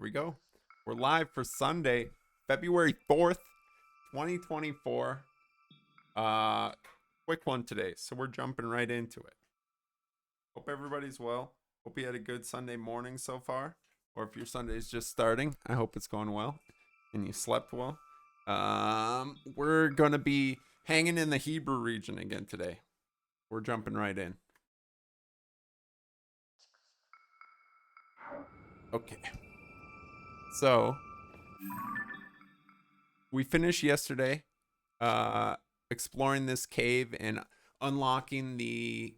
There we go. We're live for Sunday, February 4th, 2024. Quick one today, so we're jumping right into it. Hope everybody's well. Hope you had a good Sunday morning so far. Or if your Sunday is just starting, I hope it's going well and you slept well. We're going to be hanging in the Hebra region again today. We're jumping right in. Okay. So, we finished yesterday exploring this cave and unlocking the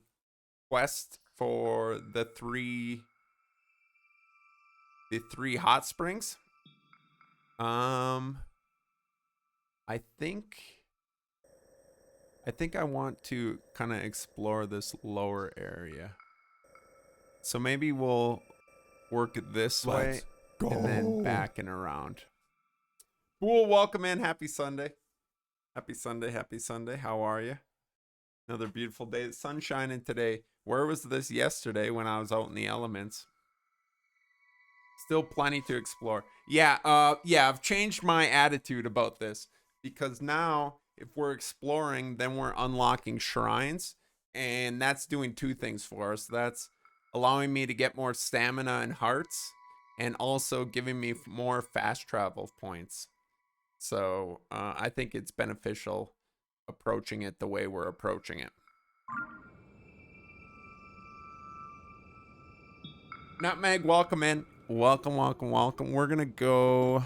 quest for the three hot springs. I think I want to kind of explore this lower area. So maybe we'll work it this way and then back and around. Cool, welcome in. Happy Sunday. Happy Sunday, happy Sunday. How are you? Another beautiful day. The sun's shining today. Where was this yesterday when I was out in the elements? Still plenty to explore. Yeah, I've changed my attitude about this because now if we're exploring, then we're unlocking shrines, and that's doing two things for us. That's allowing me to get more stamina and hearts, and also giving me more fast travel points. So I think it's beneficial approaching it the way we're approaching it. Nutmeg, welcome in. Welcome. We're going to go...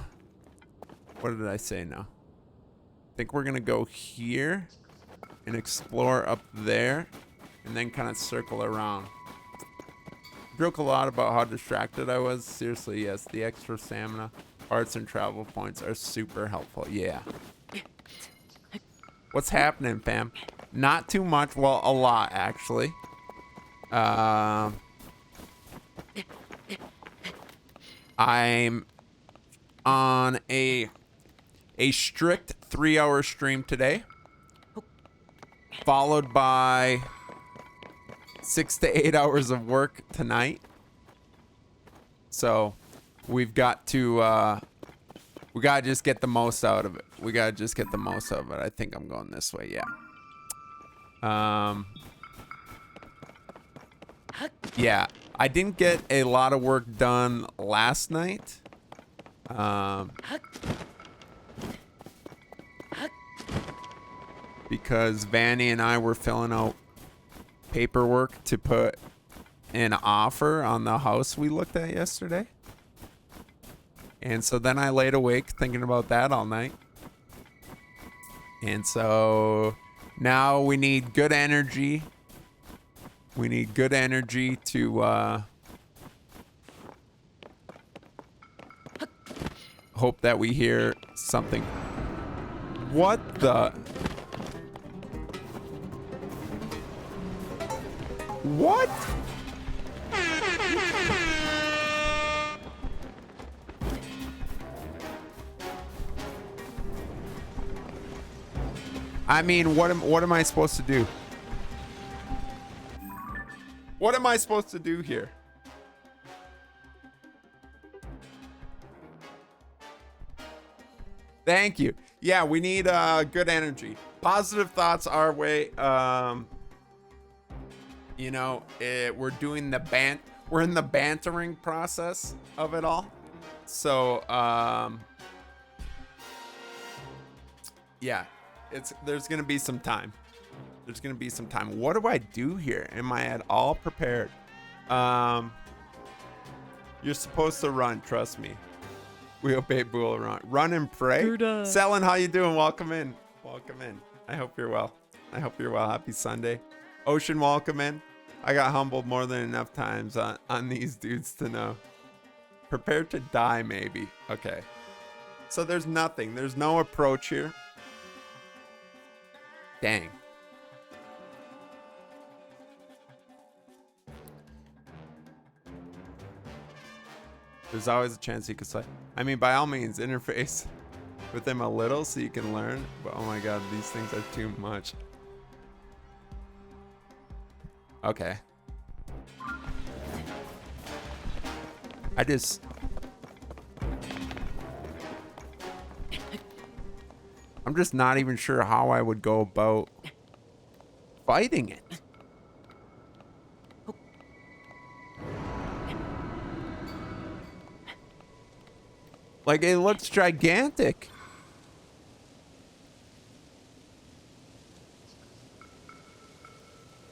What did I say now? I think we're going to go here and explore up there and then kind of circle around. Joke a lot about how distracted I was. Seriously, yes. The extra stamina, hearts, and travel points are super helpful. Yeah. What's happening, fam? Not too much. Well, a lot, actually. I'm on a strict 3-hour stream today, followed by 6 to 8 hours of work tonight. So we've got to we gotta just get the most out of it. I think I'm going this way. Yeah. Yeah, I didn't get a lot of work done last night. Because Vanny and I were filling out paperwork to put an offer on the house we looked at yesterday. And so then I laid awake thinking about that all night. And so now we need good energy. We need good energy to hope that we hear something. What the? What? I mean, what am I supposed to do? What am I supposed to do here? Thank you. Yeah, we need good energy. Positive thoughts our way. You know, we're doing we're in the bantering process of it all. So, yeah, there's going to be some time. What do I do here? Am I at all prepared? You're supposed to run, trust me. We obey Bool, run and pray. Selin, how you doing? Welcome in. I hope you're well. Happy Sunday. Ocean, welcome in. I got humbled more than enough times on these dudes to know. Prepared to die, maybe. Okay. So there's no approach here. Dang. There's always a chance you could say. I mean, by all means, interface with them a little so you can learn. But oh my god, these things are too much. Okay. I'm just not even sure how I would go about fighting it. Like, it looks gigantic.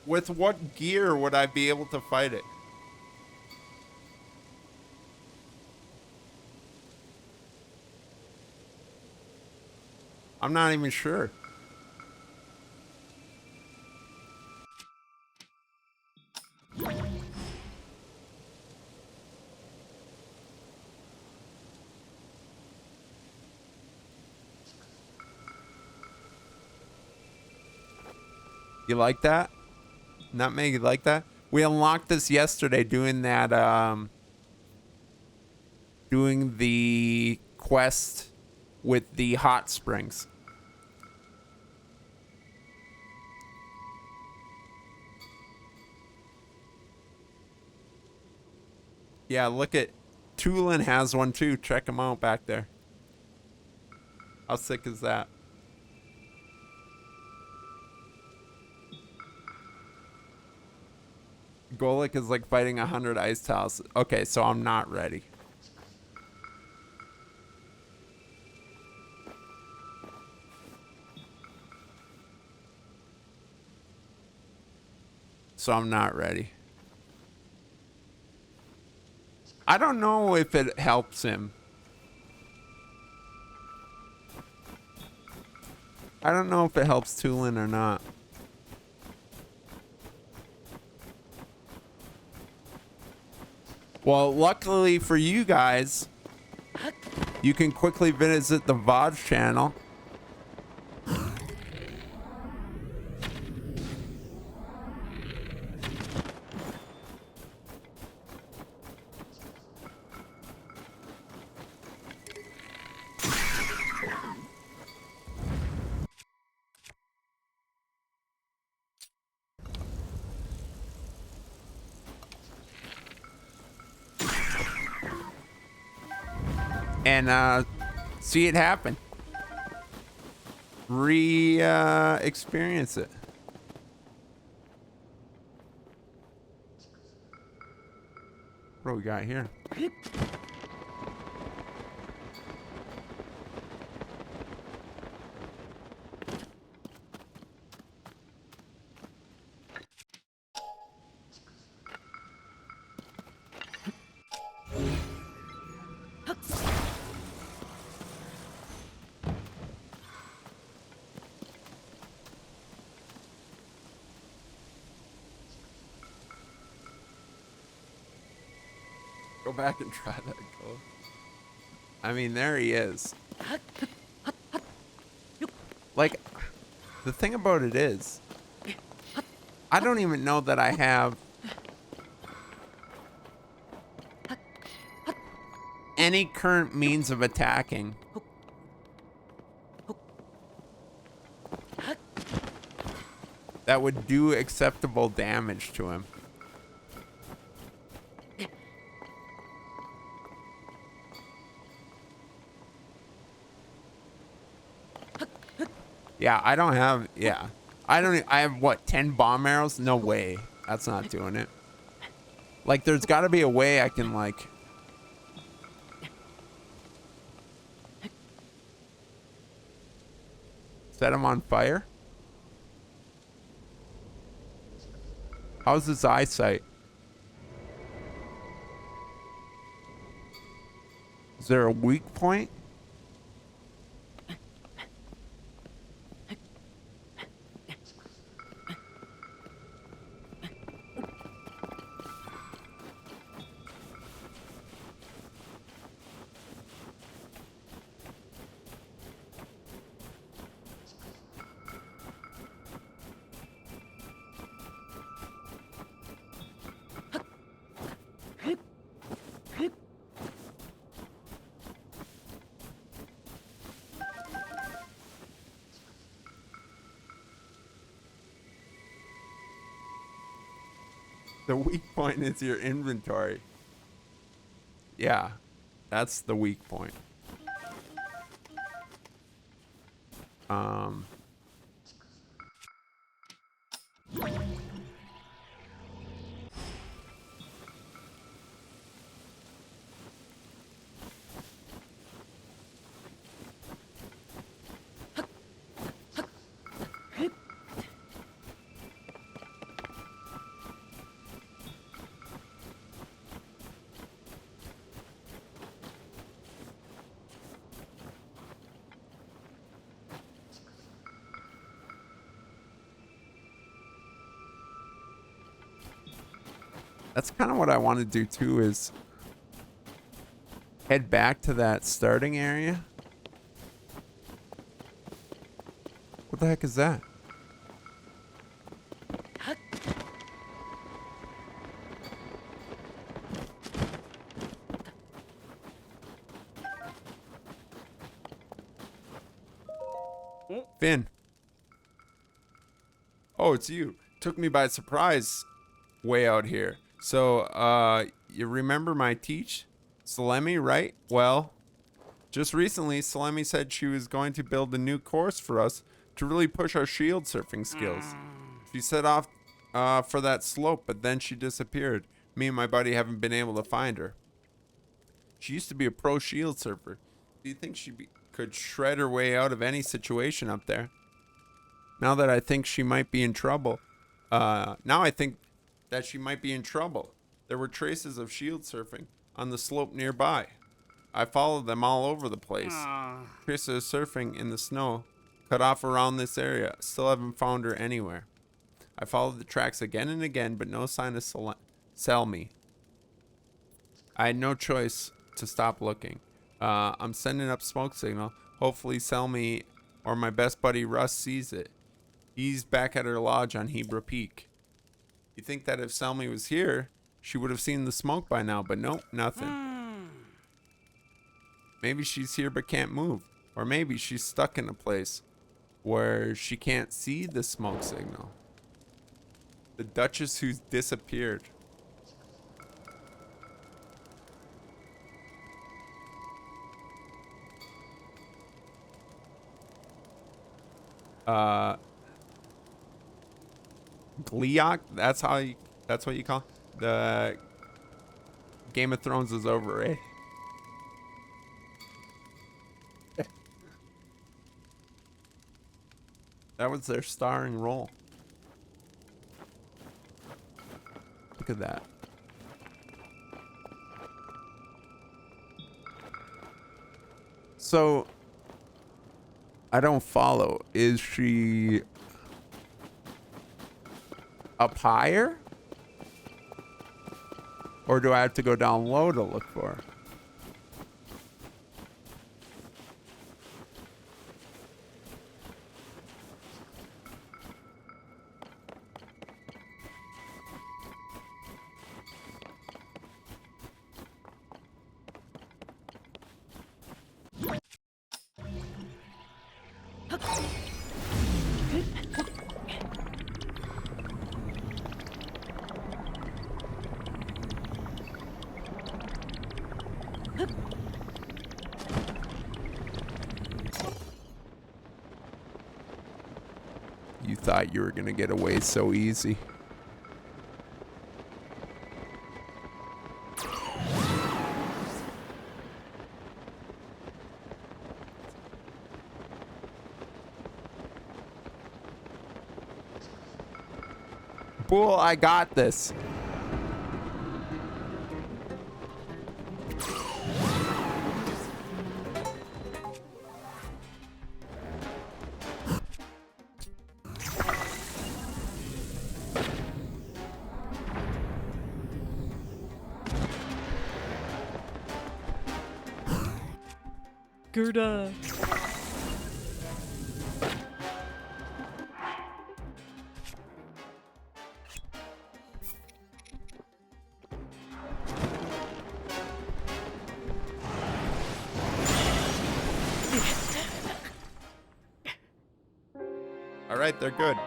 With what gear would I be able to fight it? I'm not even sure. You like that? Nutmeg, you like that? We unlocked this yesterday doing that, doing the quest with the hot springs. Yeah, look at Tulin has one too. Check him out back there. How sick is that? Golik is like fighting 100 ice tiles. Okay, so I'm not ready. So I'm not ready. I don't know if it helps him. I don't know if it helps Tulin or not. Well, luckily for you guys, you can quickly visit the VOD channel. And see it happen. Experience it. What do we got here? Go back and try that goal. I mean, there he is. Like, the thing about it is, I don't even know that I have any current means of attacking that would do acceptable damage to him. Yeah, I don't have, yeah. I have what, 10 bomb arrows? No way. That's not doing it. Like, there's gotta be a way I can, like, set him on fire? How's his eyesight? Is there a weak point? The weak point is your inventory. Yeah, that's the weak point. Um, that's kind of what I want to do too, is head back to that starting area. What the heck is that? Finn. Oh, it's you. Took me by surprise way out here. So, you remember my teach? Salemi, right? Well, just recently, Salemi said she was going to build a new course for us to really push our shield surfing skills. She set off for that slope, but then she disappeared. Me and my buddy haven't been able to find her. She used to be a pro shield surfer. Do you think could shred her way out of any situation up there? Now that I think she might be in trouble. Now I think that she might be in trouble. There were traces of shield surfing on the slope nearby. I followed them all over the place. Chris is surfing in the snow, cut off around this area. Still haven't found her anywhere. I followed the tracks again and again, but no sign of Selmy. I had no choice to stop looking. I'm sending up smoke signal. Hopefully Selmy or my best buddy Russ sees it. He's back at her lodge on Hebra Peak. You think that if Selmy was here, she would have seen the smoke by now, but nope, nothing. Maybe she's here but can't move. Or maybe she's stuck in a place where she can't see the smoke signal. The Duchess who's disappeared. Gleok, that's what you call it? The Game of Thrones is over, right? That was their starring role. Look at that. So, I don't follow. Is she up higher? Or do I have to go down low to look for her? You thought you were gonna get away so easy. Bull, I got this. Gerda. All right, they're good.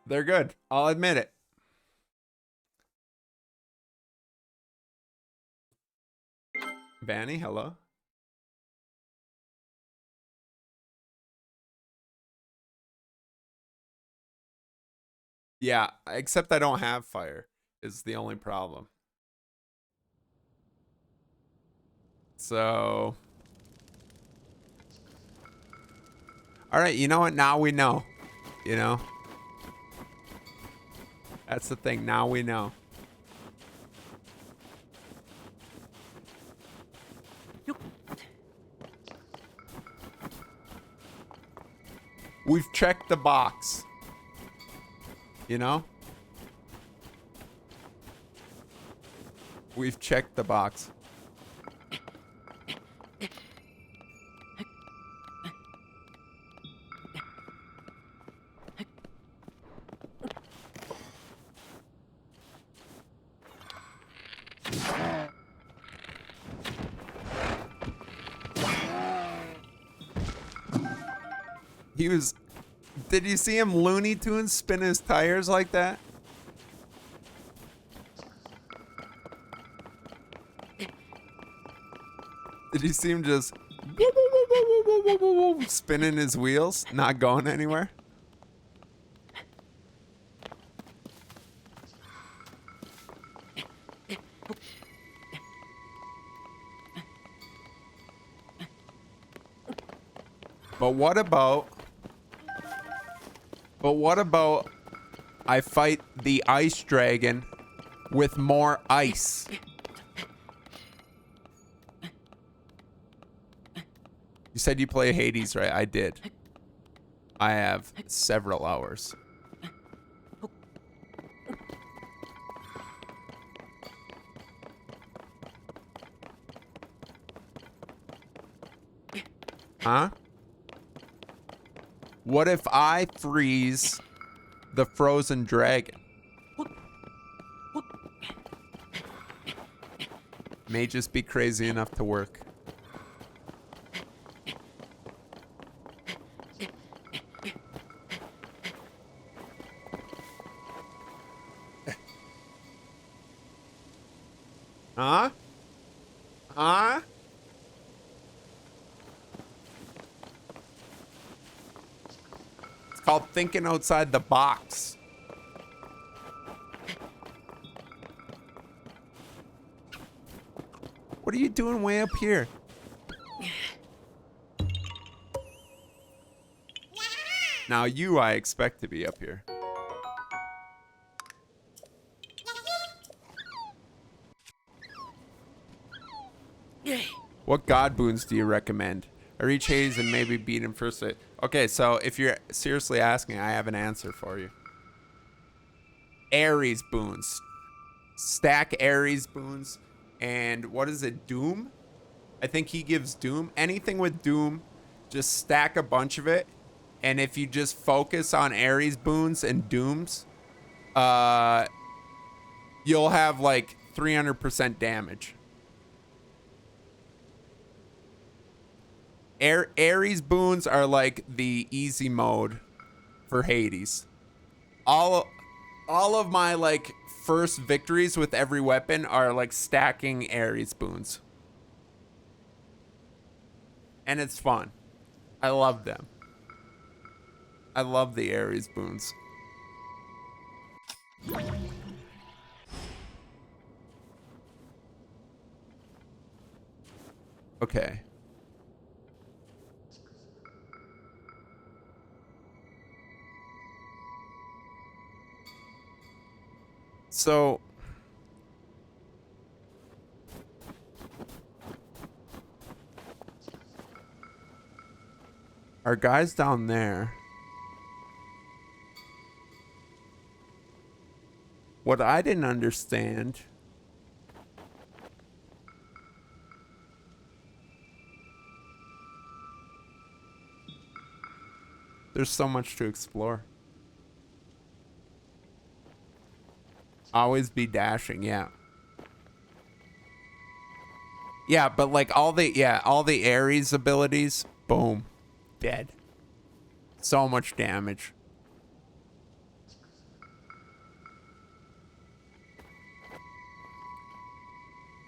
They're good. I'll admit it. Vanny, hello. Yeah, except I don't have fire is the only problem. So, all right, you know what? Now we know, you know? That's the thing. Now we know. We've checked the box. You know? We've checked the box. He was... Did you see him Looney Tunes spin his tires like that? Did you see him just... spinning his wheels? Not going anywhere? But what about... But what about I fight the ice dragon with more ice? You said you play Hades, right? I did. I have several hours. Huh? What if I freeze the frozen dragon? May just be crazy enough to work. Huh? Huh? It's called thinking outside the box. What are you doing way up here? Now you, I expect to be up here. What god boons do you recommend? I reach Hades and maybe beat him first. Okay, so if you're seriously asking, I have an answer for you. Ares boons. Stack Ares boons. And what is it? Doom? I think he gives Doom. Anything with Doom, just stack a bunch of it. And if you just focus on Ares boons and Dooms, you'll have like 300% damage. Ares boons are like the easy mode for Hades. All of my like first victories with every weapon are like stacking Ares boons. And it's fun. I love them. I love the Ares boons. Okay. So our guys down there, what I didn't understand there's so much to explore. Always be dashing, yeah. Yeah, but like all the Ares abilities, boom, dead. So much damage.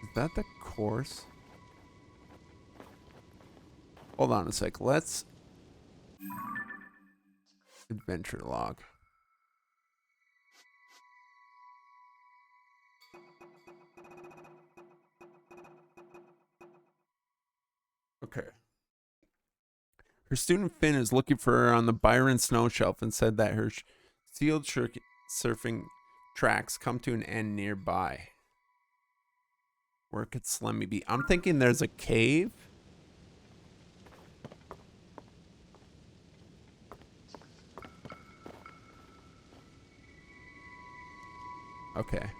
Is that the course? Hold on a sec. Let's adventure log. Okay. Her student Finn is looking for her on the Byron snow shelf and said that her sealed surfing tracks come to an end nearby. Where could Slemmy be? I'm thinking there's a cave. Okay.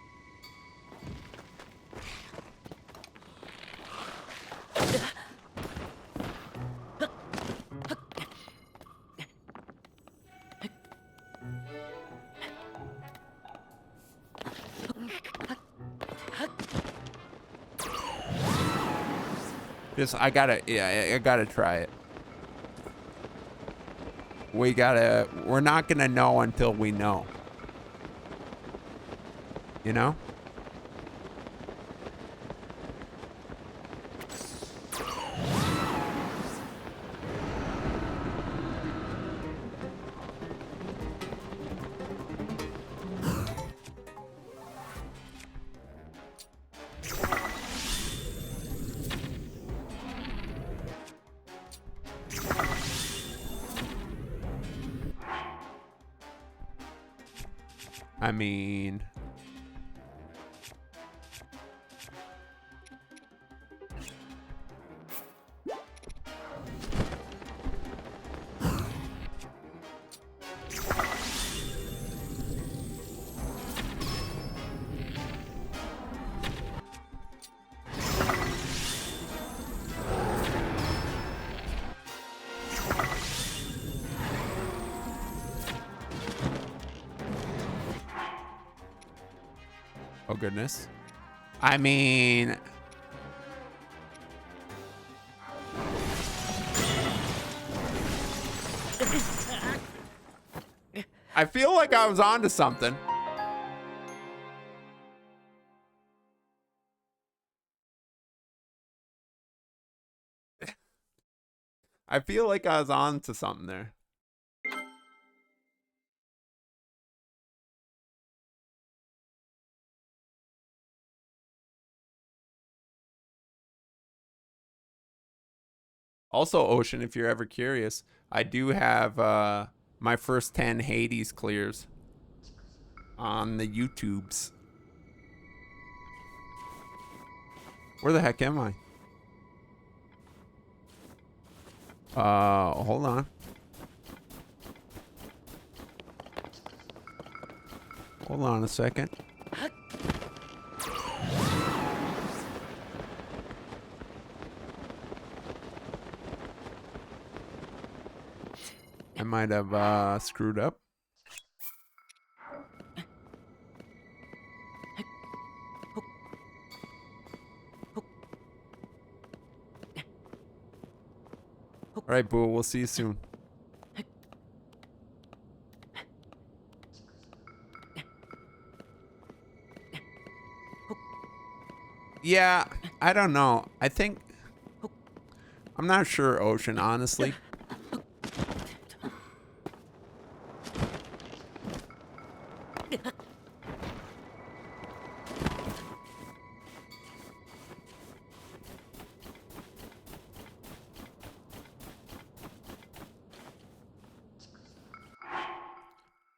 I gotta try it. We're not gonna know until we know. You know? I mean, oh goodness. I mean, I feel like I was onto something. I feel like I was on to something there. Also, Ocean, if you're ever curious, I do have my first 10 Hades clears on the YouTubes. Where the heck am I? Hold on. Hold on a second. I might have screwed up. All right, Boo. We'll see you soon. Yeah, I don't know. I think I'm not sure, Ocean, honestly.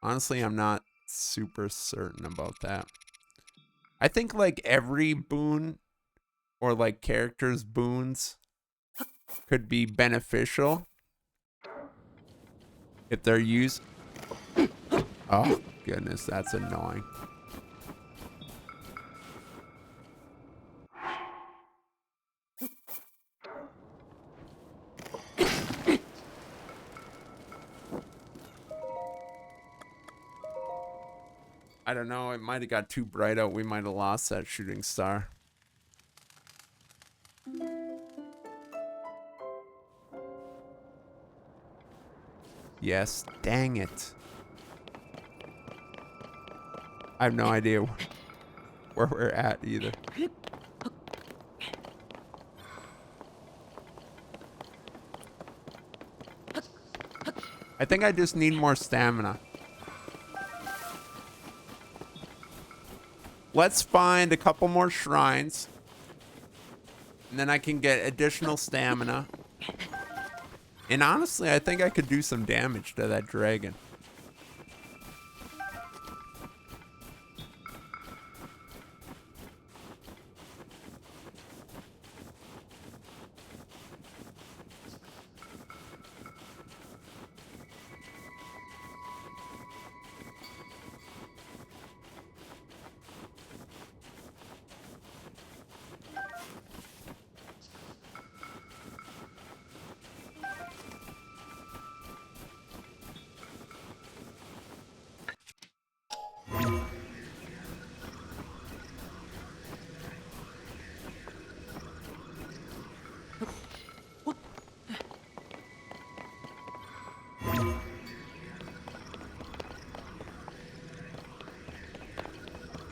Honestly, I'm not super certain about that. I think like every boon or like characters' boons could be beneficial if they're used. Oh, goodness, that's annoying. I don't know. It might have got too bright out. We might have lost that shooting star. Yes, dang it. I have no idea where we're at either. I think I just need more stamina. let's find a couple more shrines. And then I can get additional stamina. And honestly, I think I could do some damage to that dragon.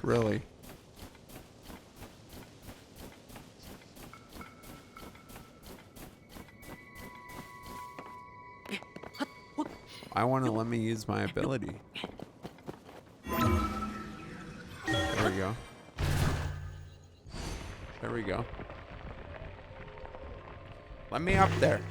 Really? I want to let me use my ability. There we go. There we go. Let me up there.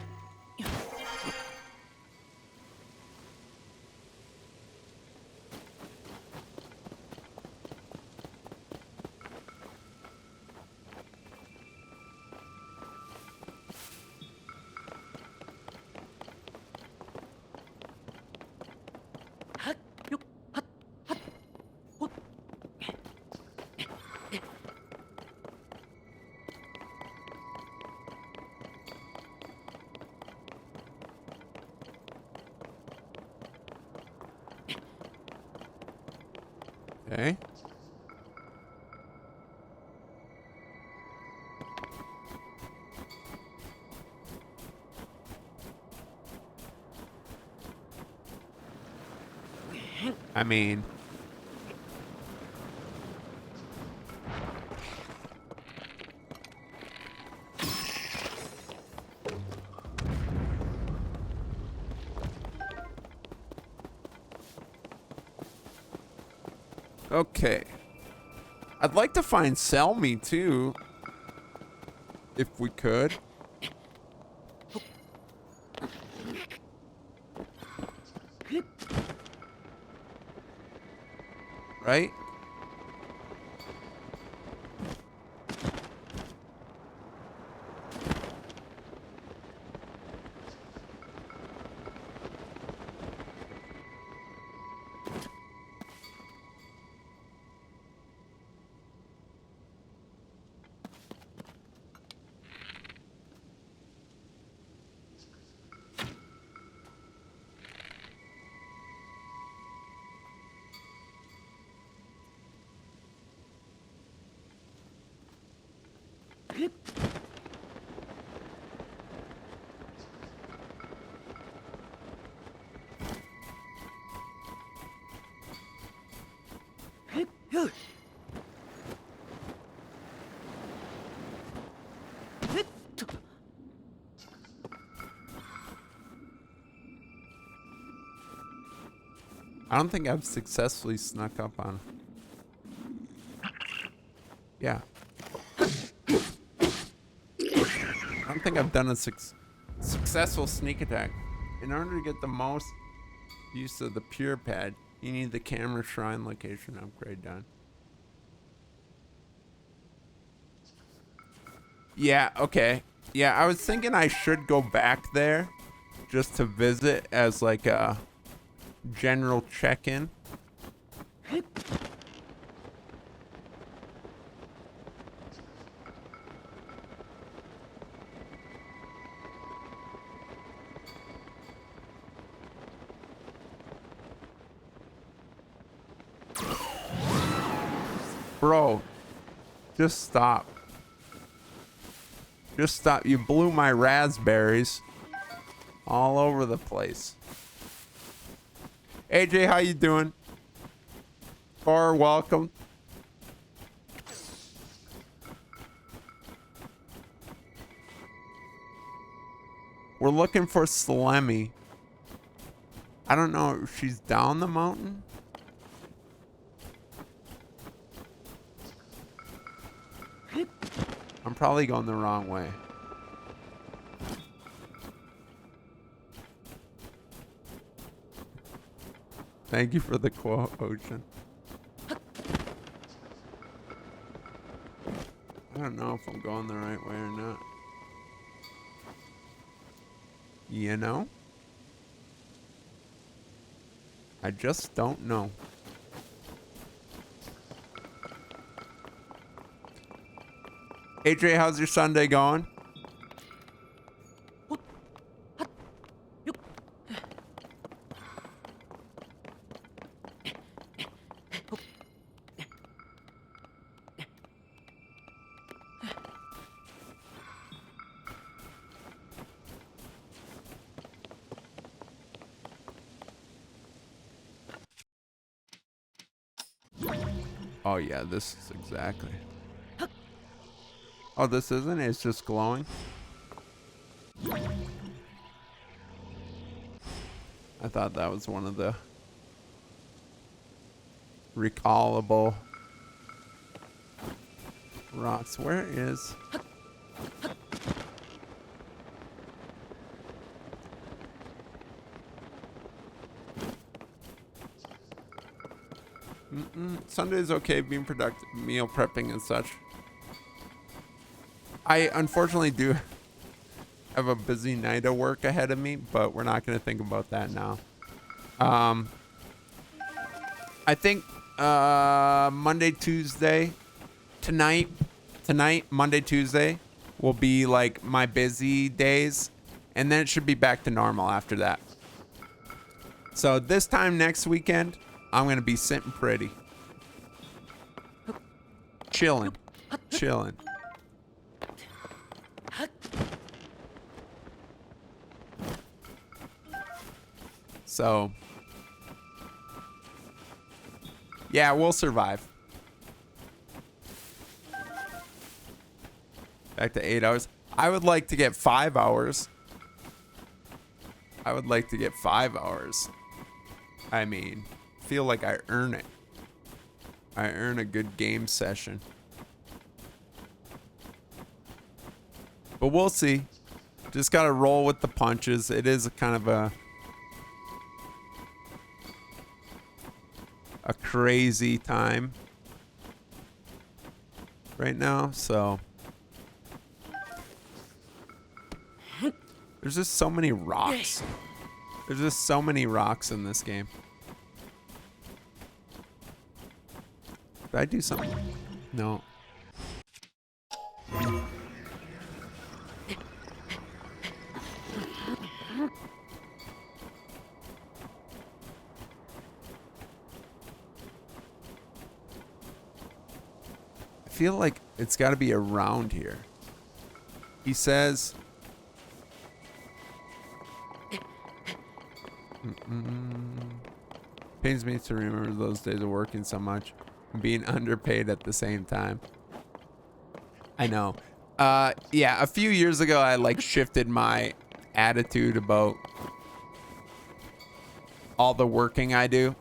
Okay. I mean, okay. I'd like to find Selmy too, if we could. Right? I don't think I've successfully snuck up on. Yeah. I don't think I've done a successful sneak attack. In order to get the most use of the pure pad, you need the camera shrine location upgrade done. Yeah, okay. Yeah, I was thinking I should go back there just to visit as like a general check-in. Bro, just stop. Just stop. You blew my raspberries all over the place. AJ, how you doing? Or welcome. We're looking for Slemmy. I don't know if she's down the mountain. I'm probably going the wrong way. Thank you for the quote, Ocean. I don't know if I'm going the right way or not. You know? I just don't know. AJ, how's your Sunday going? Oh yeah, this is exactly. Oh, this isn't? It's just glowing? I thought that was one of the recallable rocks. Where is... Sunday's okay being productive, meal prepping and such. I unfortunately do have a busy night of work ahead of me, but we're not going to think about that now. I think Monday, Tuesday, tonight, Monday, Tuesday will be like my busy days, and then it should be back to normal after that. So this time next weekend, I'm going to be sitting pretty. Chilling. So, yeah, we'll survive. Back to 8 hours. I would like to get 5 hours. I mean, feel like I earn it. I earn a good game session. But we'll see. Just gotta roll with the punches. It is kind of a crazy time right now, so there's just so many rocks. There's just so many rocks in this game. Did I do something? No. I feel like it's got to be around here. He says... Pains me to remember those days of working so much and being underpaid at the same time. I know. Yeah, a few years ago, I like shifted my attitude about all the working I do.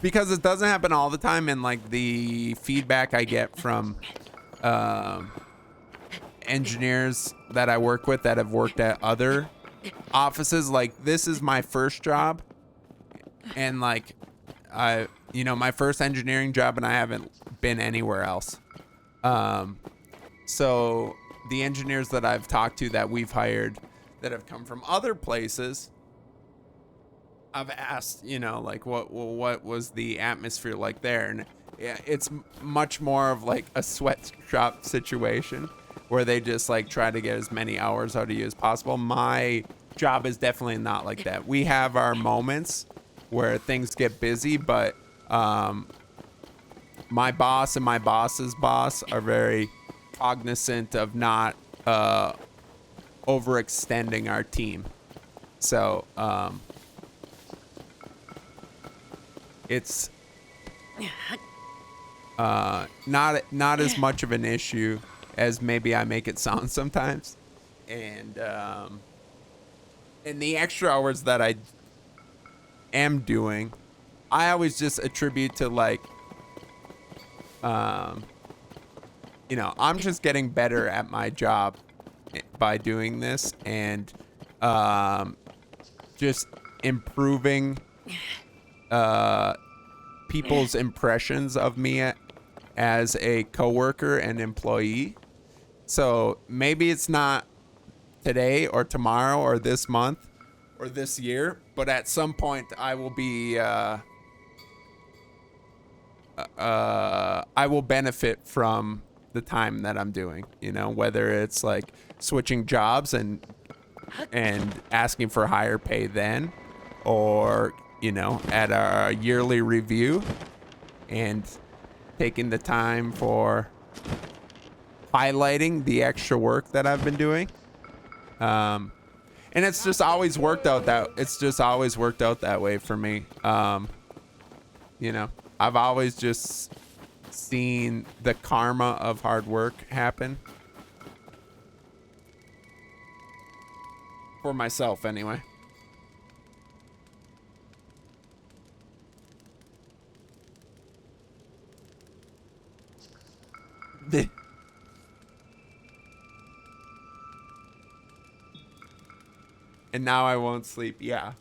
Because it doesn't happen all the time, and like the feedback I get from engineers that I work with that have worked at other offices, like this is my first job, and like my first engineering job, and I haven't been anywhere else. So the engineers that I've talked to that we've hired that have come from other places, I've asked, like what was the atmosphere like there, and it's much more of like a sweatshop situation where they just like try to get as many hours out of you as possible. My job is definitely not like that. We have our moments where things get busy, but my boss and my boss's boss are very cognizant of not overextending our team. So it's not as much of an issue as maybe I make it sound sometimes. And the extra hours that I am doing, I always just attribute to like you know, I'm just getting better at my job by doing this, and just improving people's impressions of me as a coworker and employee. So maybe it's not today or tomorrow or this month or this year, but at some point I will be I will benefit from the time that I'm doing, you know, whether it's like switching jobs and asking for higher pay then, or, you know, at a yearly review and taking the time for highlighting the extra work that I've been doing. And it's just always worked out that way for me. You know, I've always just seen the karma of hard work happen for myself anyway. And now I won't sleep. Yeah.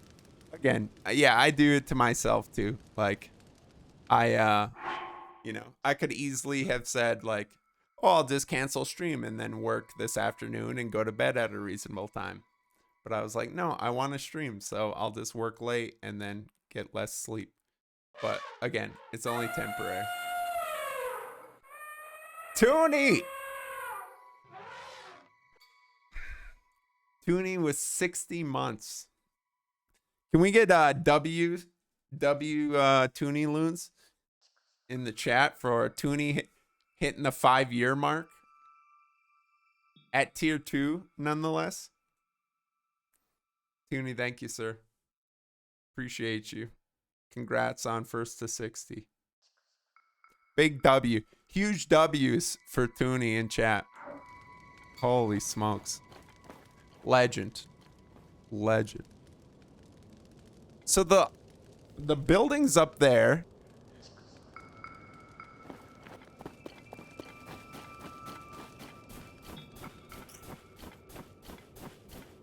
Again, yeah, I do it to myself too. Like, you know, I could easily have said like, oh, I'll just cancel stream and then work this afternoon and go to bed at a reasonable time. But I was like, no, I want to stream, so I'll just work late and then get less sleep. But again, it's only temporary. Toonie! Toonie was 60 months. Can we get W Toonie Loons in the chat for Toonie hitting the 5-year mark at tier 2 nonetheless? Toonie, thank you, sir. Appreciate you. Congrats on first to 60. Big W. Huge W's for Toonie in chat. Holy smokes. Legend. Legend. So the building's up there.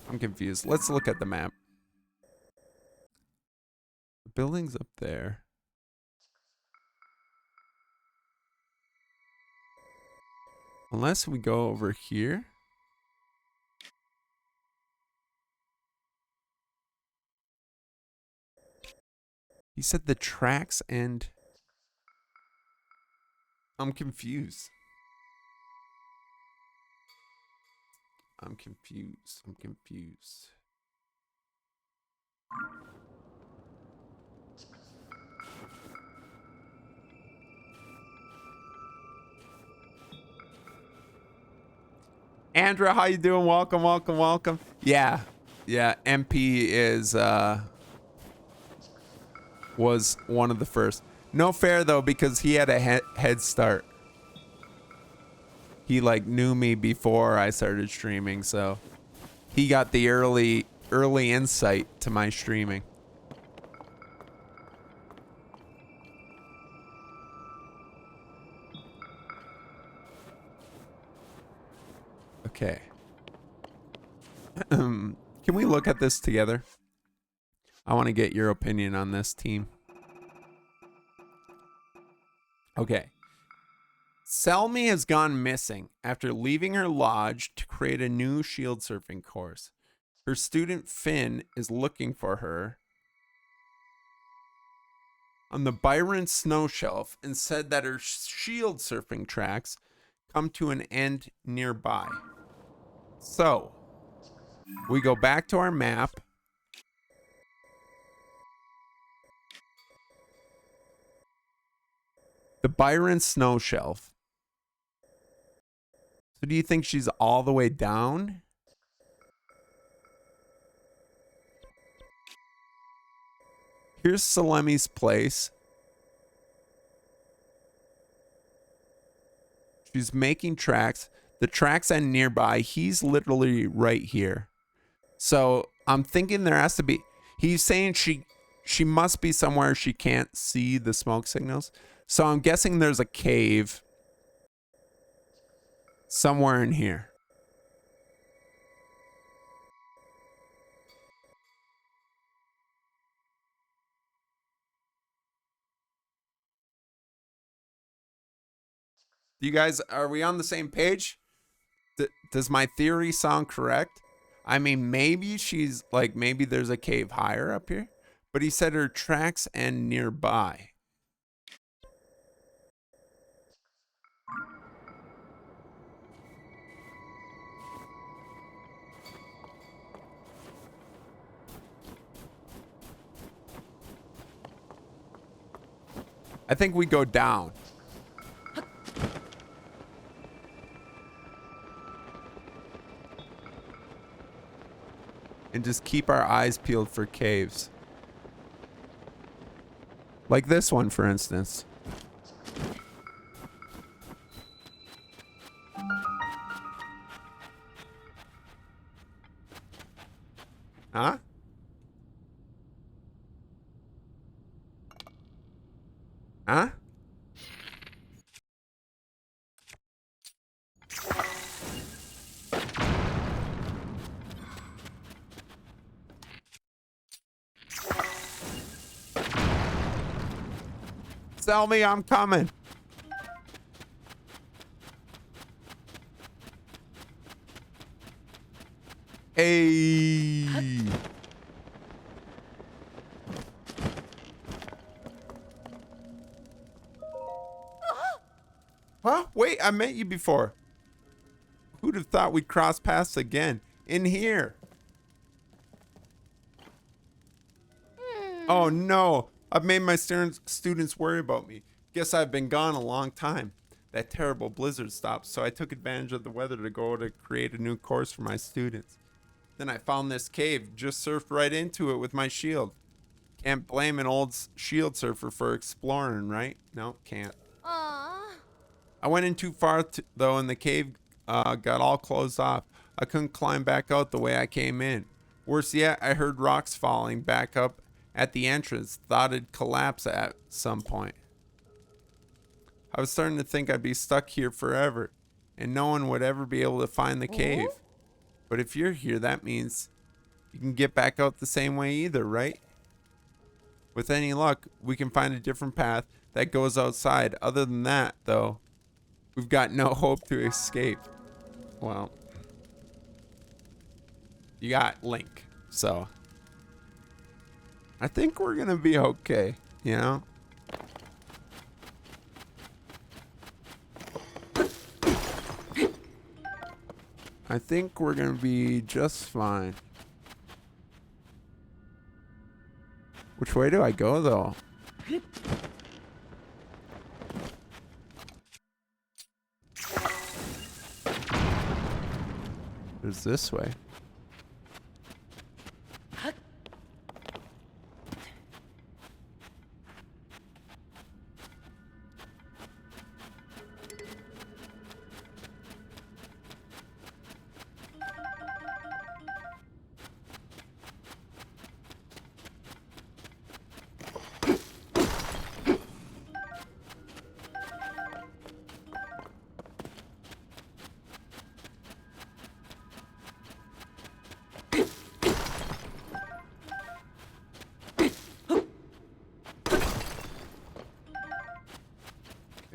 I'm confused. Let's look at the map. The building's up there. Unless we go over here. He said the tracks end. I'm confused. I'm confused. I'm confused. Andra, how you doing? Welcome, welcome, welcome. Yeah. Yeah, MP is was one of the first. No fair though, because he had a head start. He like knew me before I started streaming, so he got the early insight to my streaming. Okay. Can we look at this together? I want to get your opinion on this, team. Okay. Selmy has gone missing after leaving her lodge to create a new shield surfing course. Her student Finn is looking for her on the Byron snow shelf and said that her shield surfing tracks come to an end nearby. So, we go back to our map. The Byron snow shelf. So do you think she's all the way down? Here's Salemi's place. She's making tracks. The tracks end nearby. He's literally right here. So I'm thinking there has to be... He's saying she must be somewhere she can't see the smoke signals. So I'm guessing there's a cave Somewhere in here. You guys, are we on the same page? Does my theory sound correct? I mean, maybe she's like, maybe there's a cave higher up here, but he said her tracks end nearby. I think we go down. And just keep our eyes peeled for caves. Like this one, for instance. Huh? Huh? Tell me I'm coming. Hey. Huh? Wait, I met you before. Who'd have thought we'd cross paths again? In here. Oh no. I've made my students worry about me. Guess I've been gone a long time. That terrible blizzard stopped, so I took advantage of the weather to go to create a new course for my students. Then I found this cave, just surfed right into it with my shield. Can't blame an old shield surfer for exploring, right? No, can't. Aww. I went in too far, though, and the cave got all closed off. I couldn't climb back out the way I came in. Worse yet, I heard rocks falling back up at the entrance. Thought it'd collapse at some point. I was starting to think I'd be stuck here forever, and no one would ever be able to find the cave. But if you're here, that means you can get back out the same way either, right? With any luck, we can find a different path that goes outside. Other than that, though, we've got no hope to escape. Well, you got Link, so I think we're gonna be okay, you know? I think we're gonna be just fine. Which way do I go, though? There's this way.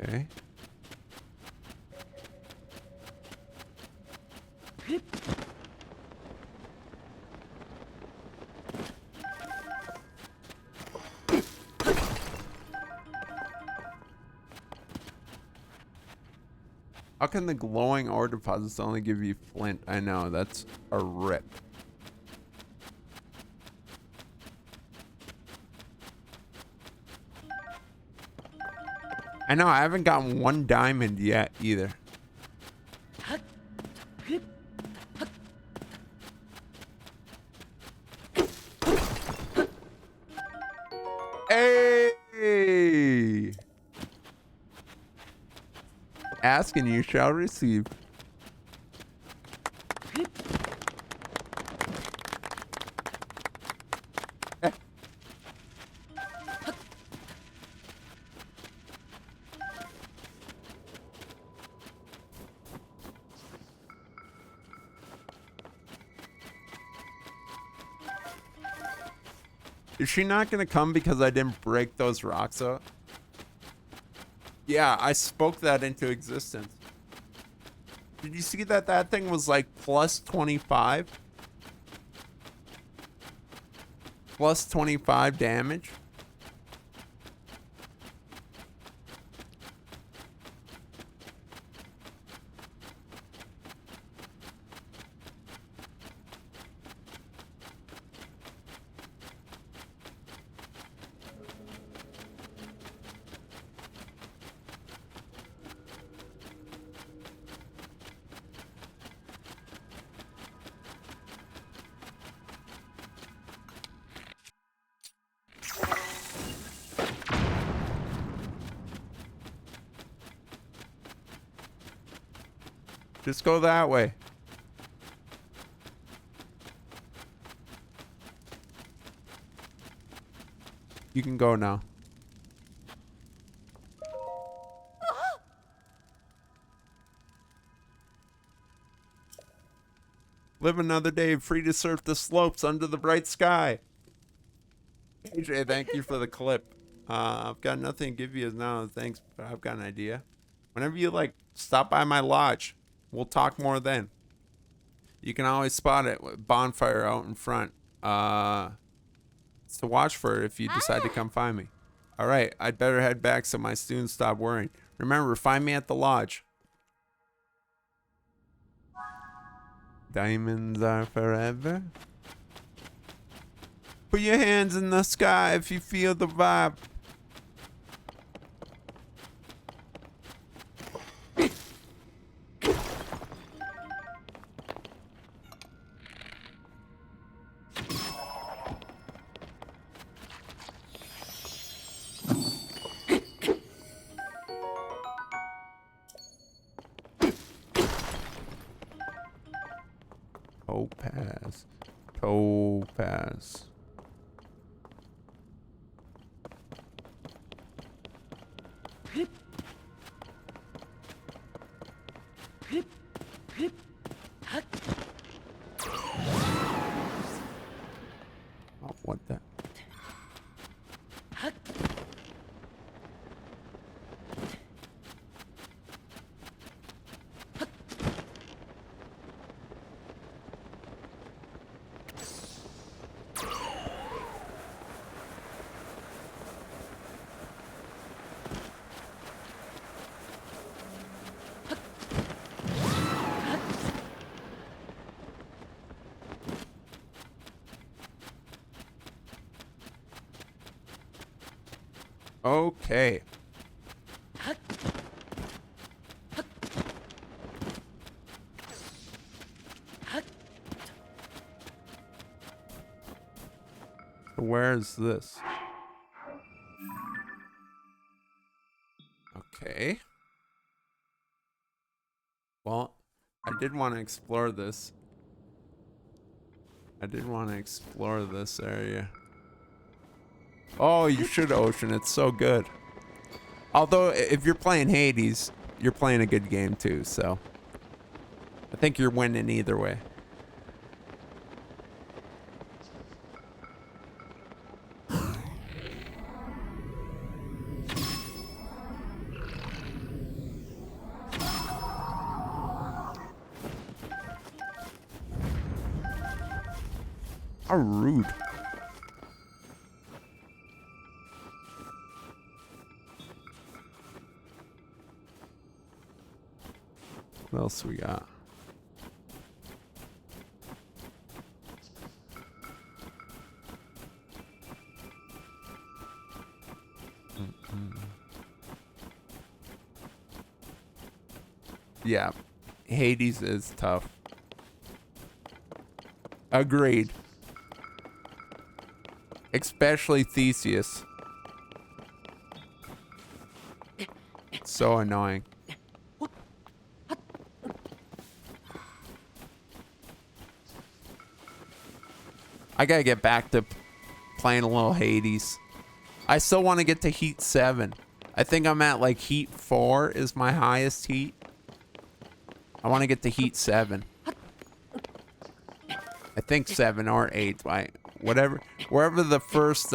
Okay. How can the glowing ore deposits only give you flint? I know, that's a rip. I know, I haven't gotten one diamond yet either. Hey! Ask and you shall receive. Is she not gonna come because I didn't break those rocks up? Yeah, I spoke that into existence. Did you see that that thing was like plus 25? Plus 25 damage? Just go that way. You can go now. Live another day free to surf the slopes under the bright sky. AJ, thank you for the clip. I've got nothing to give you now. Thanks, but I've got an idea. Whenever you like, stop by my lodge. We'll talk more then. You can always spot it with bonfire out in front. It's to watch for if you decide to come find me. All right, I'd better head back so my students stop worrying. Remember, find me at the lodge. Diamonds are forever. Put your hands in the sky if you feel the vibe. Topaz. Topaz. Oh, what the? Okay. So where is this? Okay. Well, I did want to explore this. I did want to explore this area. Oh, you should, Ocean. It's so good. Although, if you're playing Hades, you're playing a good game too, so I think you're winning either way. How rude. What else we got? Yeah, Hades is tough. Agreed. Especially Theseus. So annoying. I gotta get back to playing a little Hades. I still want to get to Heat 7. I think I'm at like Heat 4 is my highest heat. I want to get to Heat 7. I think 7 or 8. wherever the first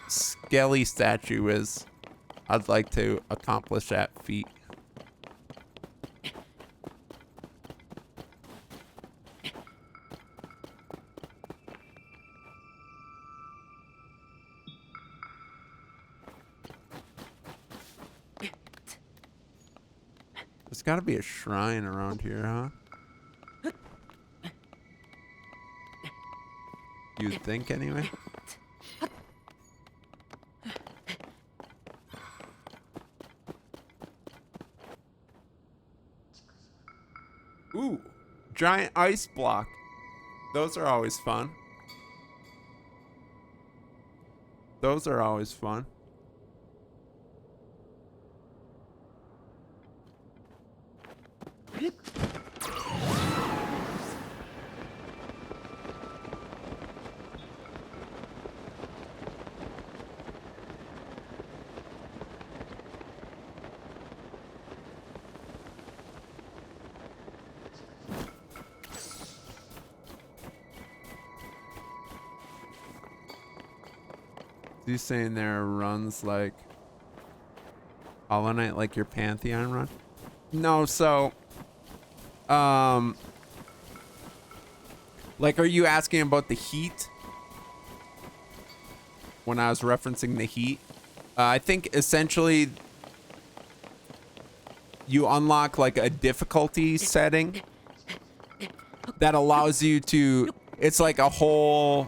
skelly statue is, I'd like to accomplish that feat. There's got to be a shrine around here, huh? You'd think, anyway. Ooh, giant ice block. Those are always fun. Those are always fun. You saying there runs like Hollow Knight, like your Pantheon run? No, so like, are you asking about the heat? When I was referencing the heat, I think essentially you unlock like a difficulty setting that allows you to, it's like a whole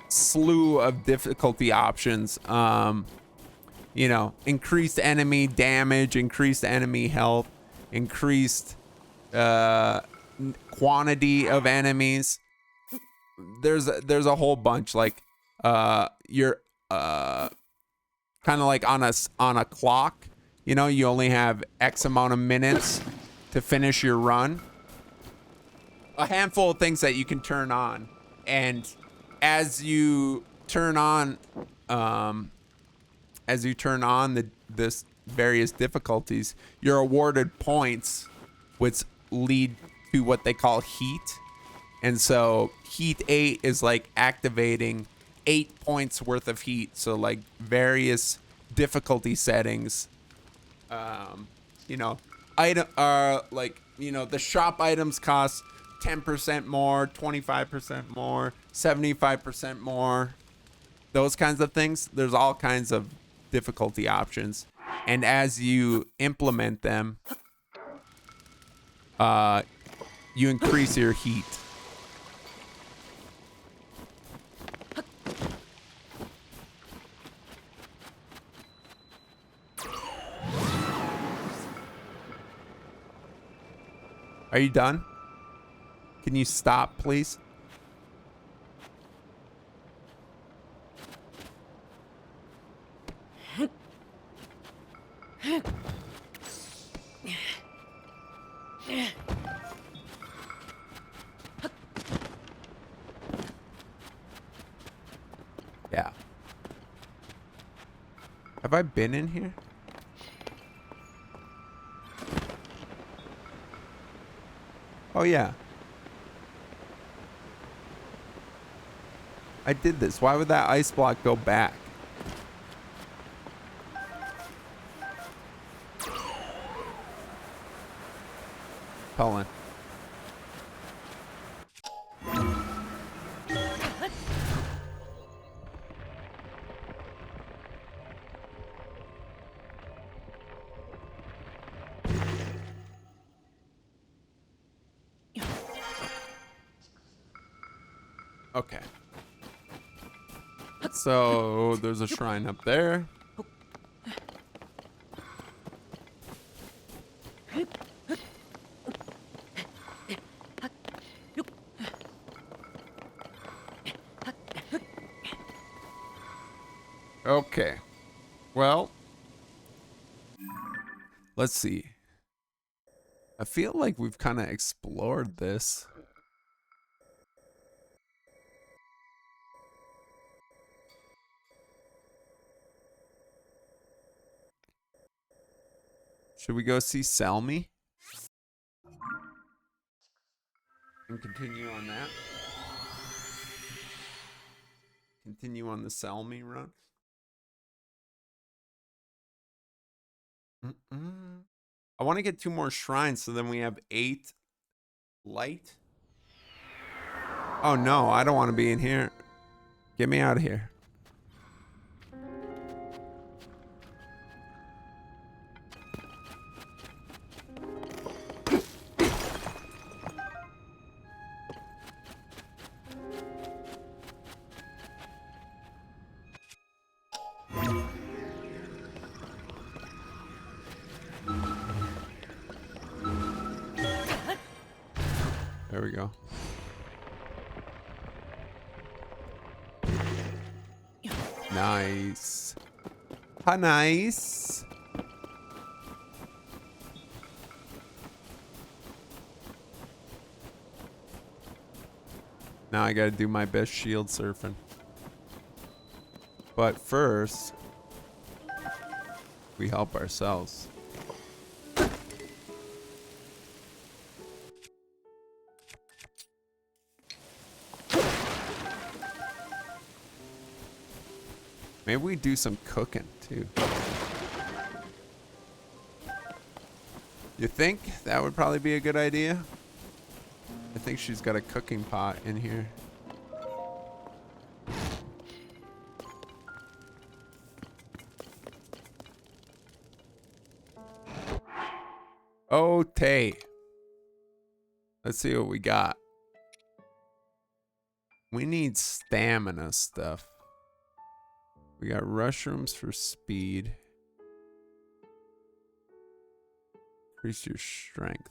slew of difficulty options. You know, increased enemy damage, increased enemy health, increased quantity of enemies. There's a whole bunch. Like you're kind of like on a clock. You know, you only have X amount of minutes to finish your run. A handful of things that you can turn on, and as you turn on this various difficulties, you're awarded points which lead to what they call heat. And so heat 8 is like activating 8 points worth of heat. So like various difficulty settings, you know, like, you know, the shop items cost 10% more, 25% more, 75% more, those kinds of things. There's all kinds of difficulty options. And as you implement them, you increase your heat. Are you done? Can you stop, please? Yeah. Have I been in here? Oh, yeah. I did this. Why would that ice block go back? Colin. Okay. So there's a shrine up there. Okay. Well, let's see. I feel like we've kind of explored this. Should we go see Selmy? And continue on that? continue on the sell me run. I want to get 2 more shrines, so then we have 8 light. Oh no, I don't want to be in here. Get me out of here. There we go. Nice. How nice. Now I gotta do my best shield surfing. But first, we help ourselves. Maybe we do some cooking too. You think that would probably be a good idea? I think she's got a cooking pot in here. Oh, Tay. Let's see what we got. We need stamina stuff. We got mushrooms for speed. Increase your strength.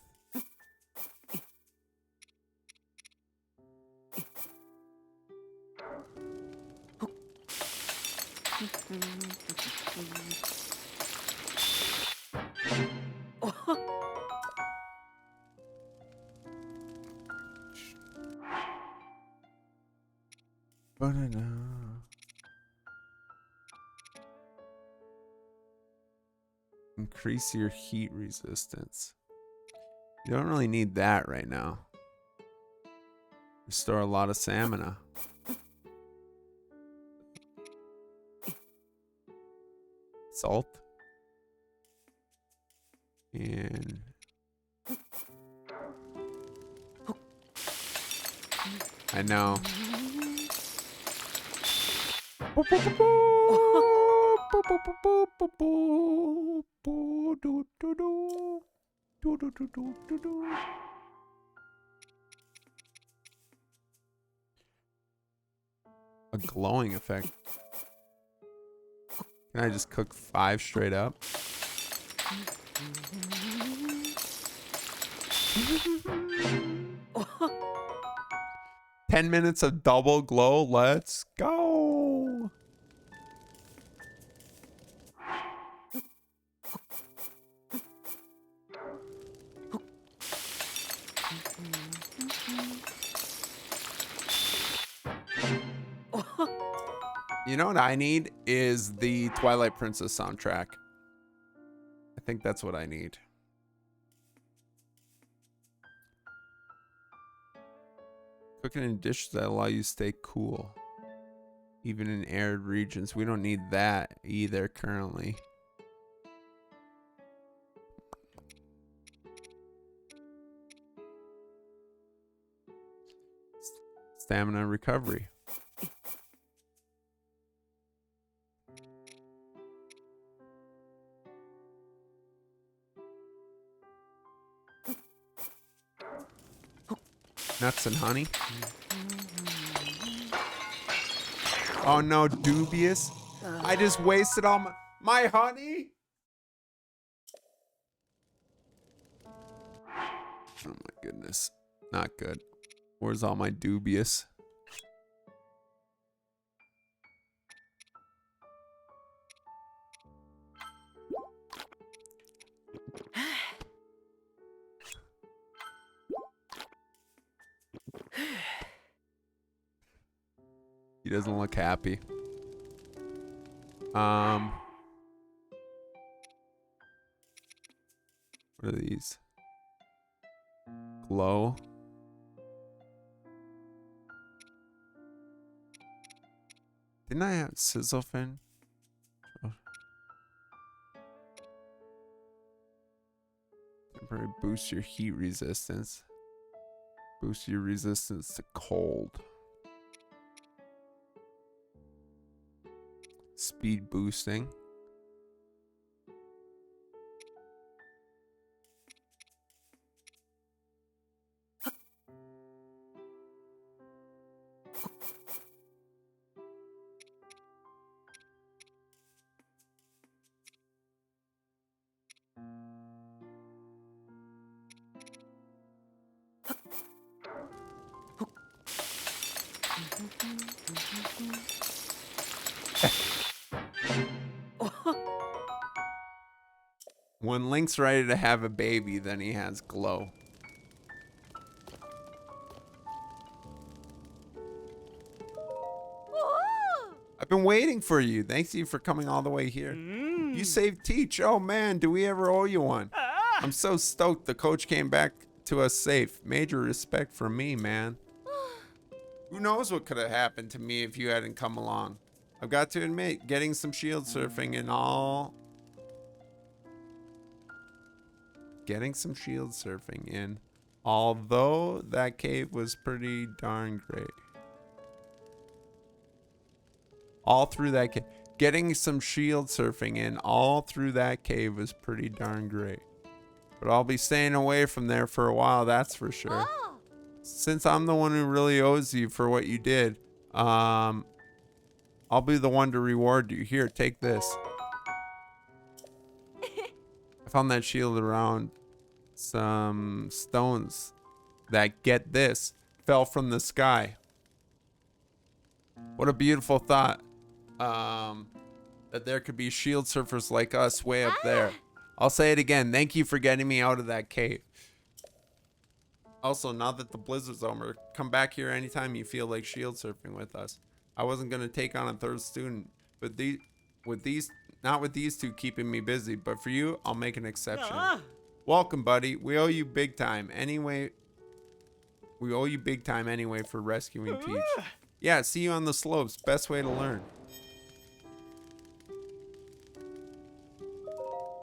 Increase your heat resistance. You don't really need that right now. Restore a lot of stamina. Salt. And I know. A glowing effect. Can I just cook 5 straight up? "10 minutes of double glow. Let's go." You know what I need is the Twilight Princess soundtrack. I think that's what I need. Cooking in dishes that allow you to stay cool. Even in arid regions. We don't need that either currently. Stamina recovery. Nuts and honey. Oh no, dubious. I just wasted all my honey. Oh my goodness. Not good. Where's all my dubious? He doesn't look happy. What are these? Glow. Didn't I have sizzle fin? Oh. Temporary boost your heat resistance. Boost your resistance to cold. Speed boosting. When Link's ready to have a baby, then he has glow. I've been waiting for you. Thanks you for coming all the way here. You saved Teach. Oh man, do we ever owe you one? I'm so stoked the coach came back to us safe. Major respect from me, man. Who knows what could have happened to me if you hadn't come along. I've got to admit, getting some shield surfing and all... although that cave was pretty darn great. All through that cave. Getting some shield surfing in all through that cave was pretty darn great. But I'll be staying away from there for a while, that's for sure. Oh. Since I'm the one who really owes you for what you did, I'll be the one to reward you. Here, take this. I found that shield around some stones that, get this, fell from the sky. What a beautiful thought. That there could be shield surfers like us way up there. I'll say it again. Thank you for getting me out of that cave. Also, now that the blizzard's over, come back here anytime you feel like shield surfing with us. I wasn't going to take on a third student, but not with these two keeping me busy, but for you, I'll make an exception. Welcome, buddy. We owe you big time anyway. For rescuing Teach. Yeah, see you on the slopes. Best way to learn.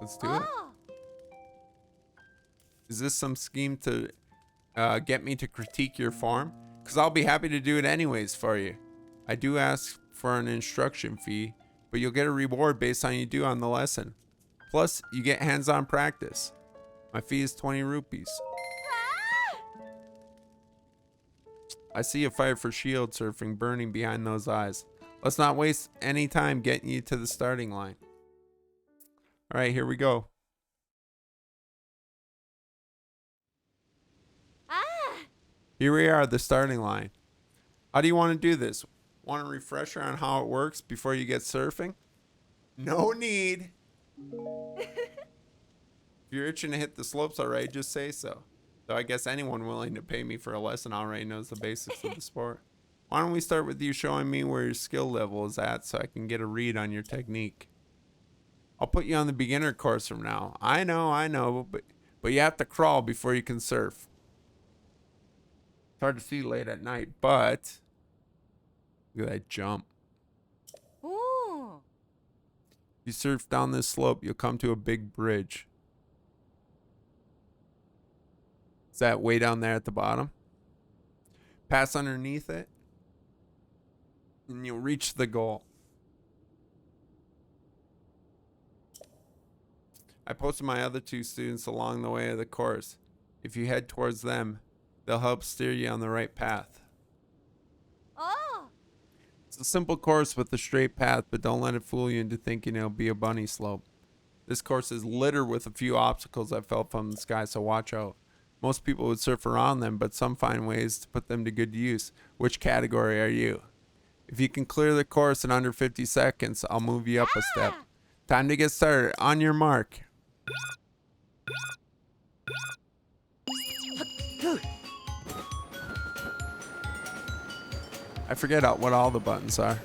Let's do it. Is this some scheme to get me to critique your farm? Because I'll be happy to do it anyways for you. I do ask for an instruction fee, but you'll get a reward based on you do on the lesson. Plus, you get hands-on practice. My fee is 20 rupees. I see a fire for shield surfing burning behind those eyes. Let's not waste any time getting you to the starting line. All right, here we go. Here we are, the starting line. How do you want to do this? Want a refresher on how it works before you get surfing? No need. If you're itching to hit the slopes already, just say so. Though I guess anyone willing to pay me for a lesson already knows the basics of the sport. Why don't we start with you showing me where your skill level is at so I can get a read on your technique. I'll put you on the beginner course from now. I know, but you have to crawl before you can surf. It's hard to see late at night, but look at that jump. Ooh. If you surf down this slope, you'll come to a big bridge. Is that way down there at the bottom? Pass underneath it, and you'll reach the goal. I posted my other two students along the way of the course. If you head towards them, they'll help steer you on the right path. Oh. It's a simple course with a straight path, but don't let it fool you into thinking it'll be a bunny slope. This course is littered with a few obstacles that fell from the sky, so watch out. Most people would surf around them, but some find ways to put them to good use. Which category are you? If you can clear the course in under 50 seconds, I'll move you up a step. Time to get started. On your mark. I forget what all the buttons are.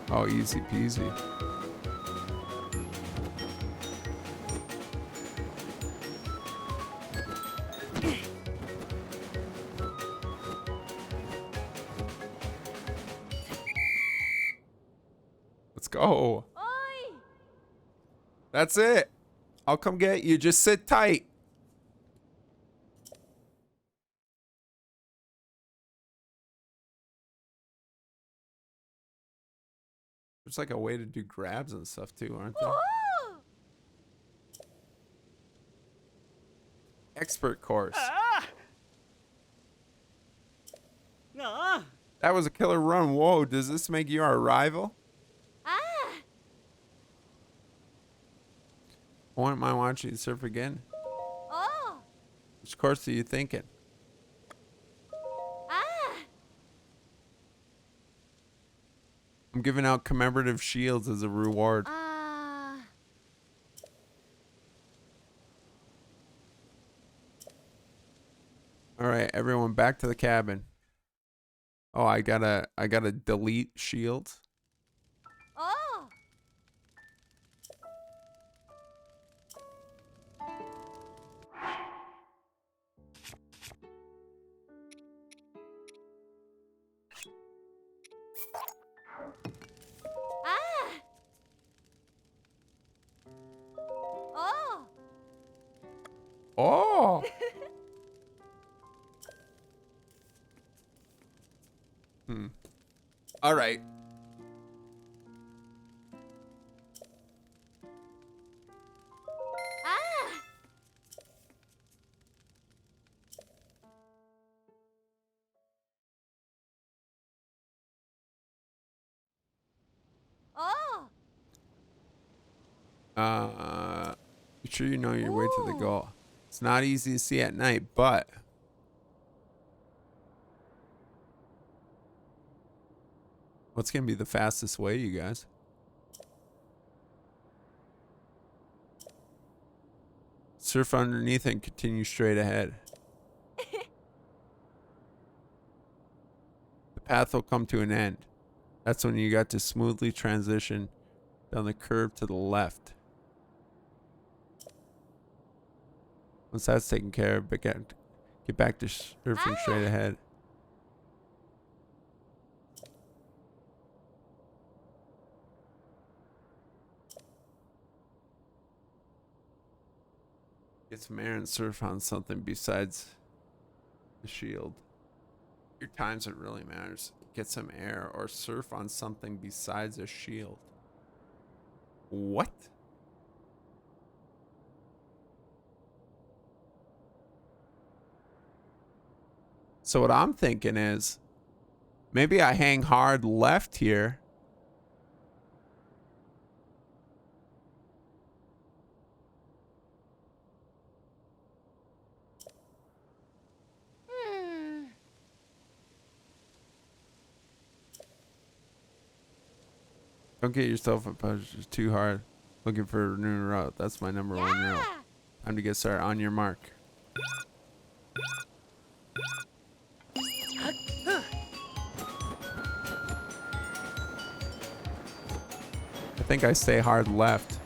Oh, easy peasy. Let's go. Oi! That's it. I'll come get you. Just sit tight. There's like a way to do grabs and stuff too, aren't there? Woohoo! Expert course. Ah! Ah! That was a killer run. Whoa, does this make you our rival? Ah! I wouldn't mind watching you surf again. Oh! Which course are you thinking? Ah! I'm giving out commemorative shields as a reward. All right, everyone back to the cabin. Oh, I gotta delete shields. Oh! Ah! Oh! Oh. All right. Ah! Oh! You sure you know your way to the Ooh. goal? It's not easy to see at night, but what's gonna be the fastest way, you guys? Surf underneath and continue straight ahead. The path will come to an end. That's when you got to smoothly transition down the curve to the left. Once that's taken care of, get back to surfing straight ahead. Get some air and surf on something besides the shield. Your times, it really matters. Get some air or surf on something besides a shield. What? So what I'm thinking is maybe I hang hard left here. Hmm. Don't get yourself up too hard looking for a new route. That's my number one rule. Yeah! Time to get started. On your mark. I think I stay hard left.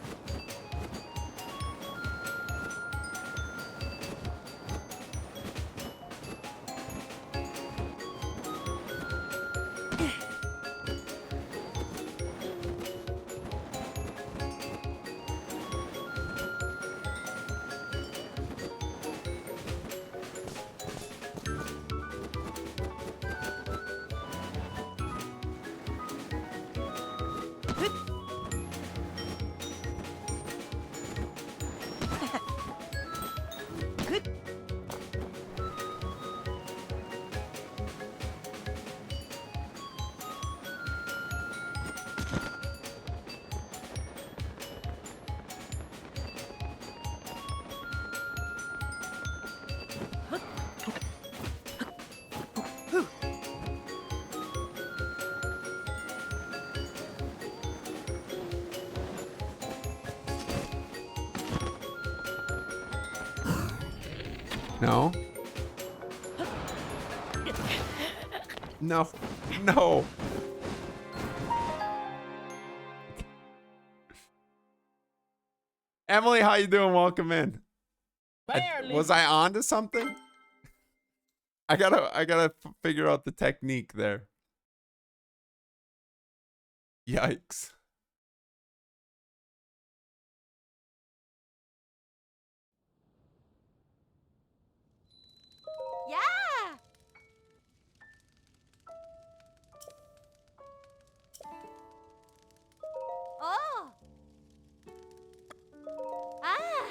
No. No. No. Emily, how you doing? Welcome in. Was I on to something? I gotta figure out the technique there. Yikes. Yeah. Oh. Ah.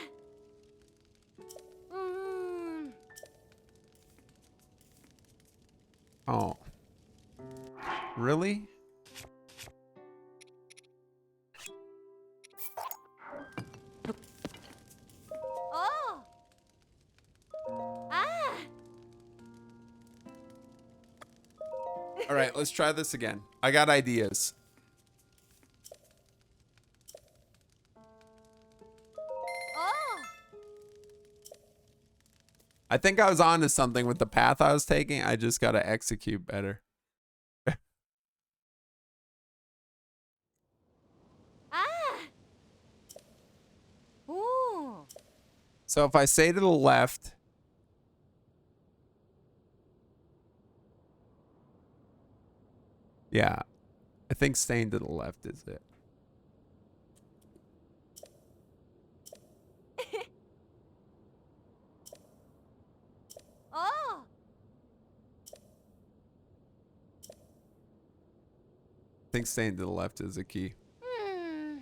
Mm. Oh. Really? Oh. Ah. All right, let's try this again. I got ideas. Oh. I think I was on to something with the path I was taking. I just gotta execute better. Ah. Ooh. So if I say to the left, yeah, I think staying to the left is it. Oh. I think staying to the left is the key. Hmm.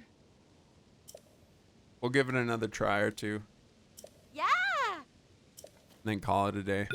We'll give it another try or two, Yeah. then call it a day.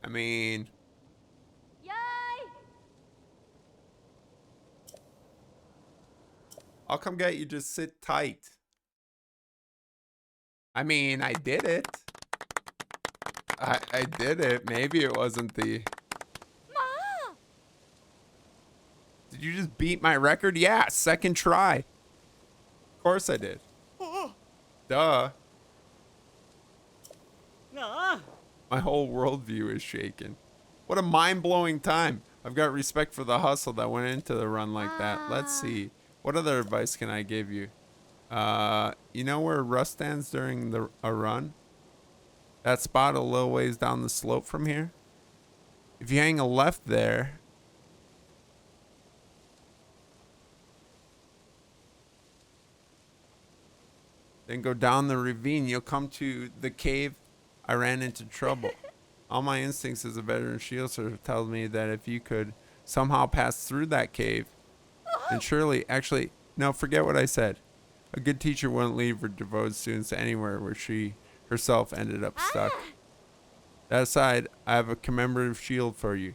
I mean, Yay. I'll come get you. Just sit tight. I mean, I did it. I did it. Maybe it wasn't the... Ma. Did you just beat my record? Yeah, second try. Of course I did. Duh. My whole worldview is shaken. What a mind-blowing time. I've got respect for the hustle that went into the run like that. Let's see. What other advice can I give you? You know where Russ stands during a run? That spot a little ways down the slope from here? If you hang a left there, then go down the ravine, you'll come to the cave I ran into trouble. All my instincts as a veteran shield surfer tells me that if you could somehow pass through that cave, and surely, actually, no, forget what I said. A good teacher wouldn't leave her devoted students to anywhere where she herself ended up stuck. That aside, I have a commemorative shield for you.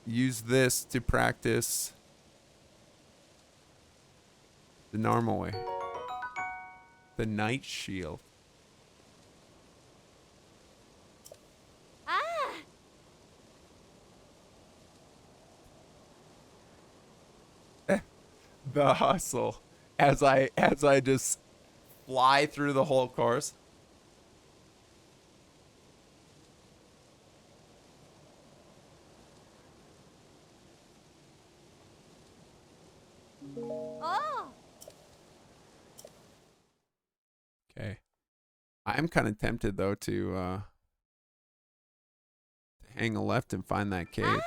Use this to practice the normal way. The night shield. Ah! The hustle. As I just fly through the whole course. Oh! Okay. I'm kind of tempted though to hang a left and find that cave. Ah!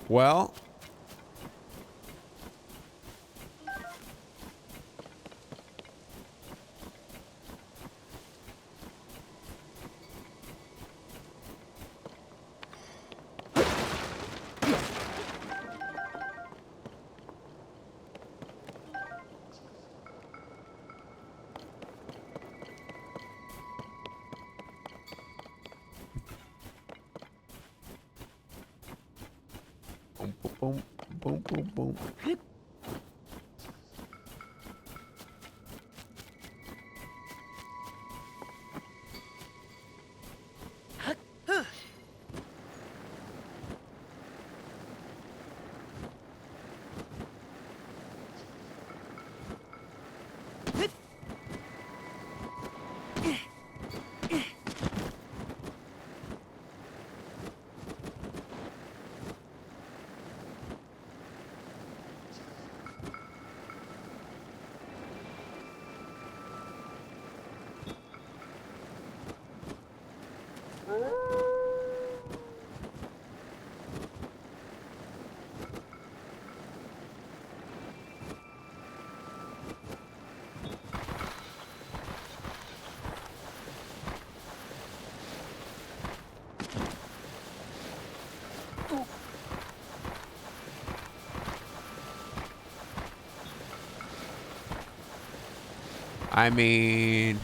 Well, boom, boom, boom, boom, boom, boom. I mean,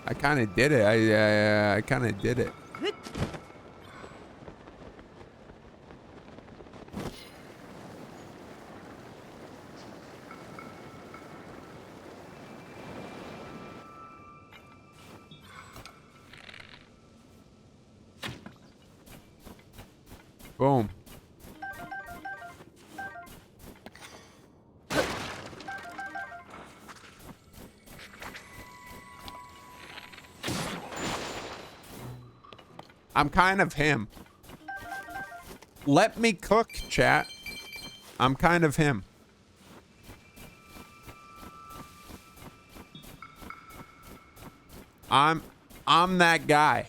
I kind of did it. I kind of did it. Boom. I'm kind of him. Let me cook, chat. I'm kind of him. I'm that guy.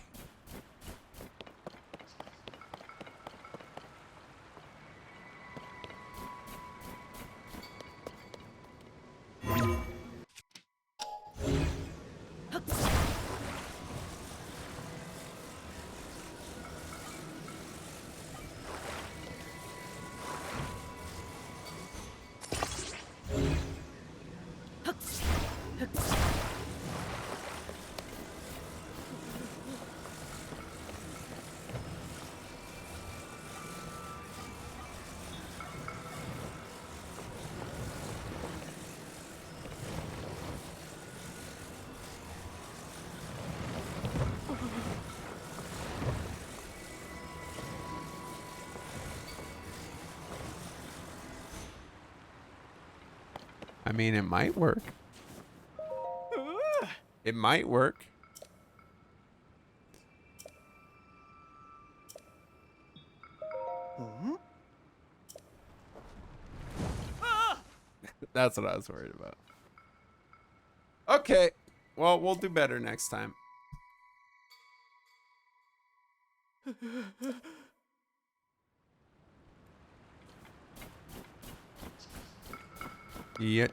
I mean, it might work. It might work. That's what I was worried about. Okay. Well, we'll do better next time. Yeah.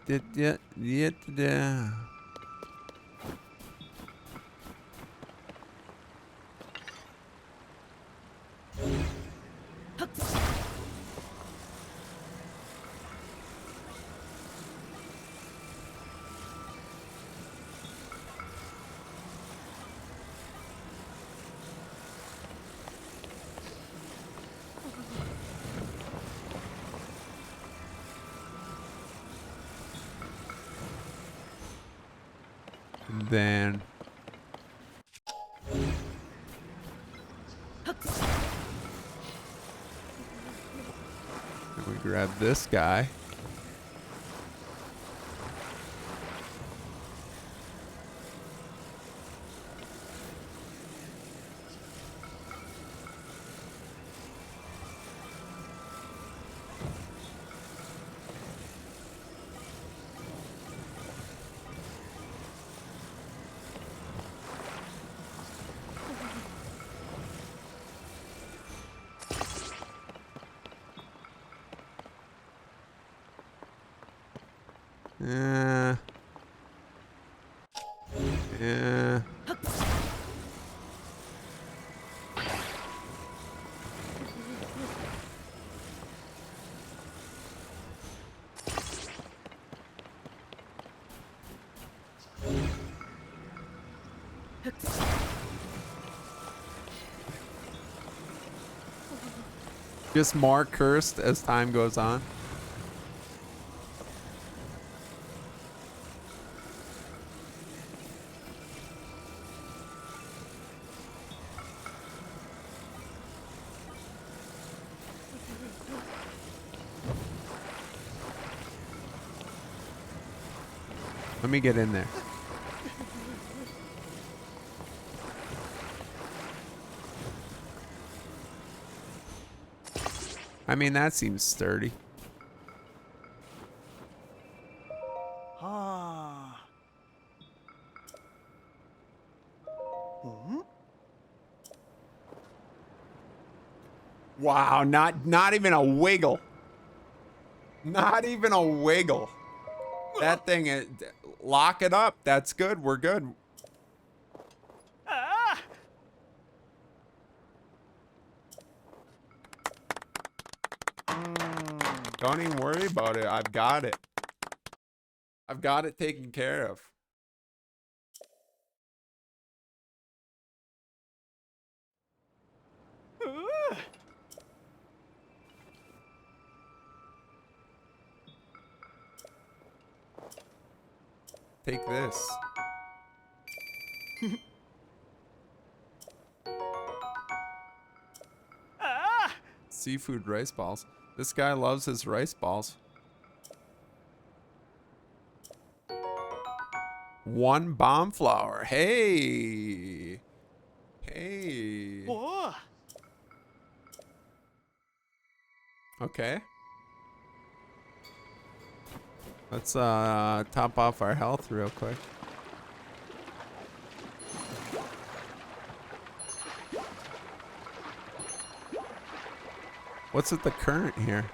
And then we grab this guy. Yeah. Yeah. Just more cursed as time goes on. Let me get in there. I mean, that seems sturdy. Ah. Wow, not even a wiggle. Not even a wiggle. That thing is, lock it up. That's good. We're good. Ah. Don't even worry about it. I've got it. I've got it taken care of. Take this. Ah. Seafood rice balls. This guy loves his rice balls. One bomb flower. Hey. Hey. Whoa. Okay. Let's top off our health real quick. What's with the current here?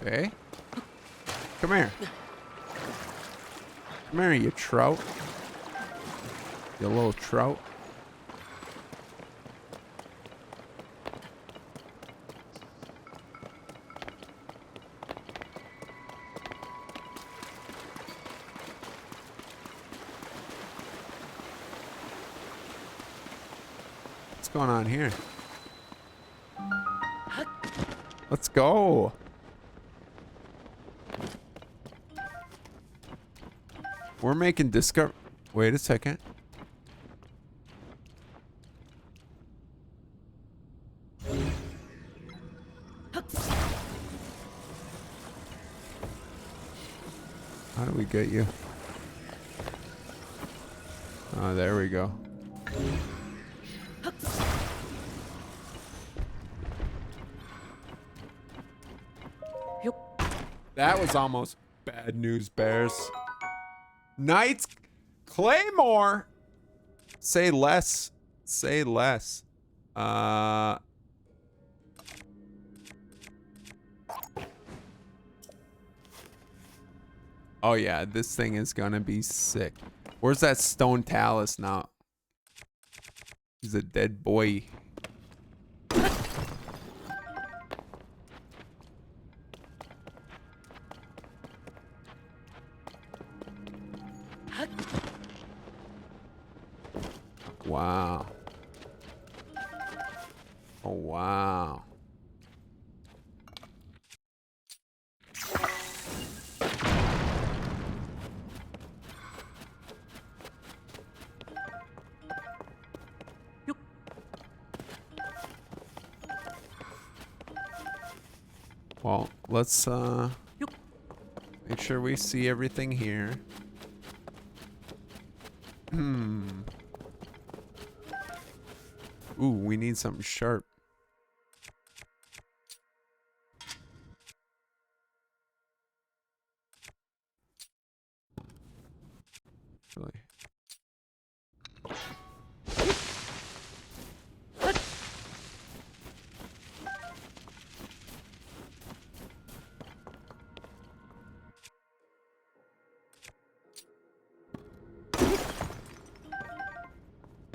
Okay. Come here. Come here, you trout. You little trout. What's going on here? Let's go. We're making discover. Wait a second. How do we get you? Oh, there we go. That was almost bad news, bears. Knight's Claymore. Say less. Say less. Oh yeah, this thing is gonna be sick. Where's that stone talus now? He's a dead boy. Wow. Oh, wow. Well, let's make sure we see everything here. Ooh, we need something sharp. Really.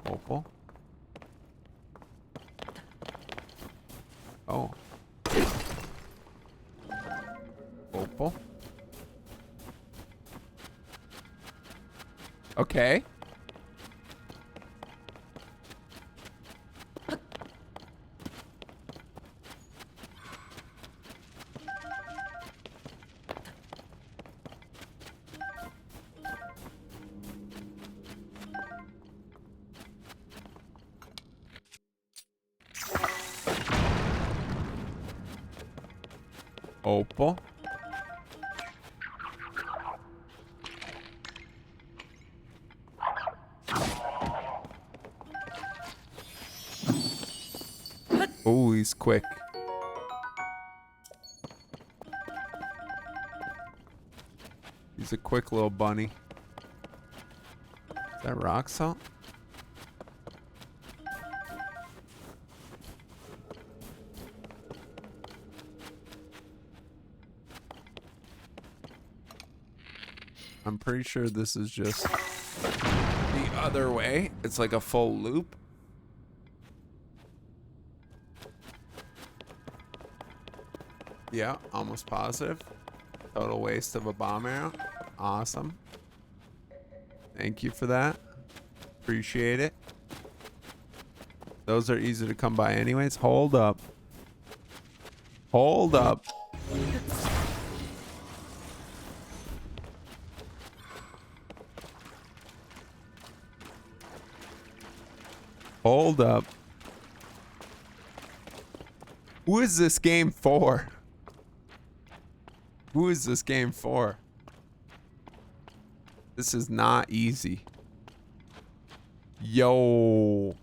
Opal. Oh. Opal. Okay. Opal. Oh, he's quick. He's a quick little bunny. Is that rock salt? I'm pretty sure this is just the other way. It's like a full loop. Yeah, almost positive. Total waste of a bomb arrow. Awesome. Thank you for that. Appreciate it. Those are easy to come by anyways. Hold up. Hold up. Hold up. Who is this game for? Who is this game for? This is not easy. Yo.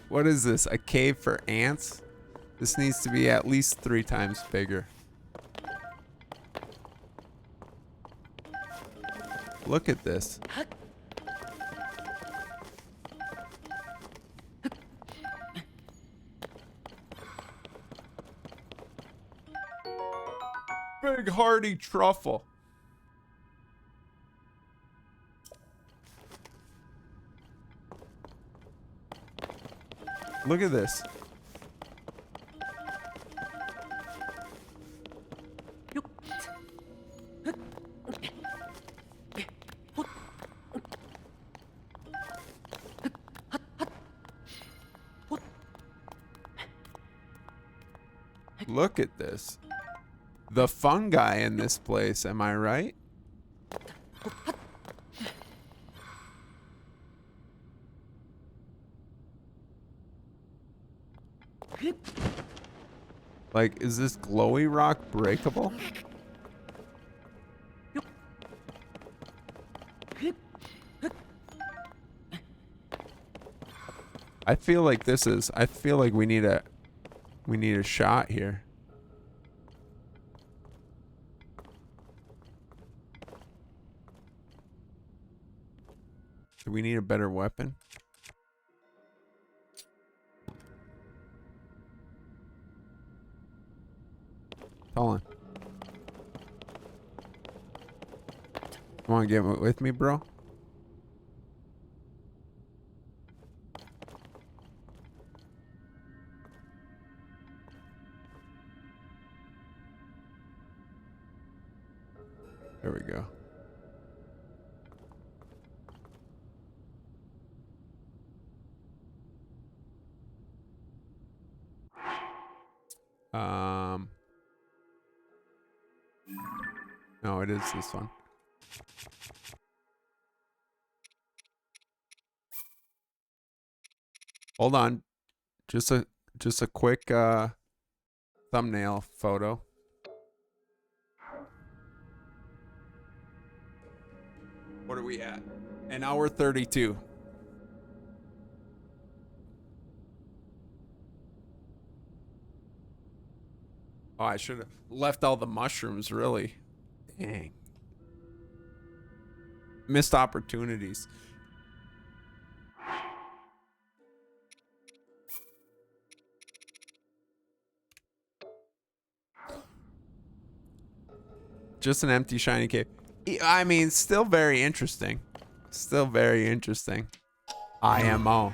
What is this? A cave for ants? This needs to be at least 3 times bigger. Look at this. Big hearty truffle. Look at this. Look at this. The fungi in this place, am I right? Like, is this glowy rock breakable? I feel like this is, I feel like we need a shot here. Do we need a better weapon? Hold on. You want to get with me, bro? There we go. No, it is this one. Hold on. Just a quick thumbnail photo. What are we at? An hour 32. Oh, I should have left all the mushrooms, really. Dang. Missed opportunities. Just an empty shiny cave. I mean, still very interesting. Still very interesting. IMO.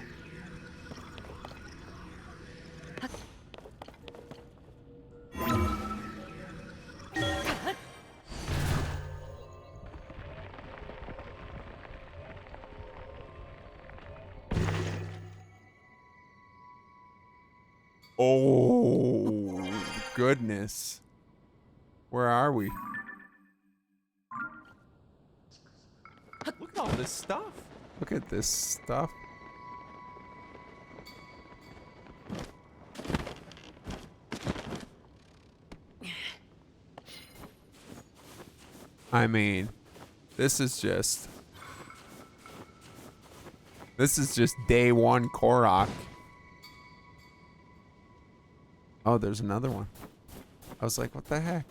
Oh, goodness. Where are we? Look at all this stuff. Look at this stuff. I mean, this is just day one Korok. Oh, there's another one. I was like, what the heck?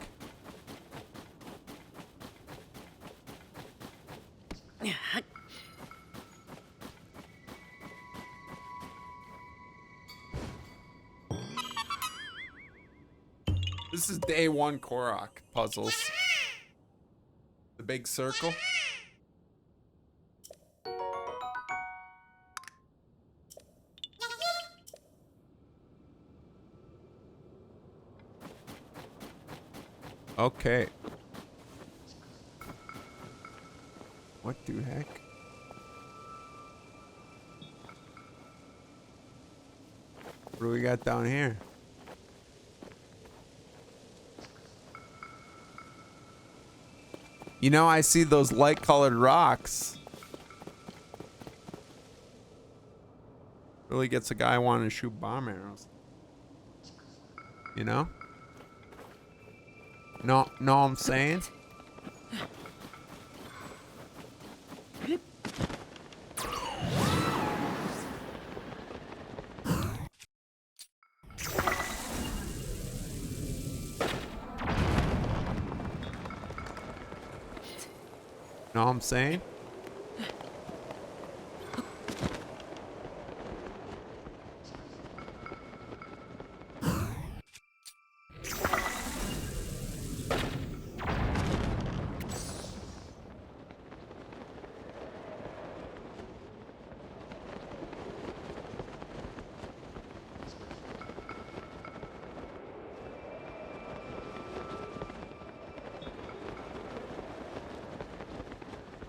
This is day one Korok puzzles. The big circle. Okay. What the heck? What do we got down here? You know, I see those light colored rocks. Really gets a guy wanting to shoot bomb arrows. You know? No, I'm saying? Know what I'm saying?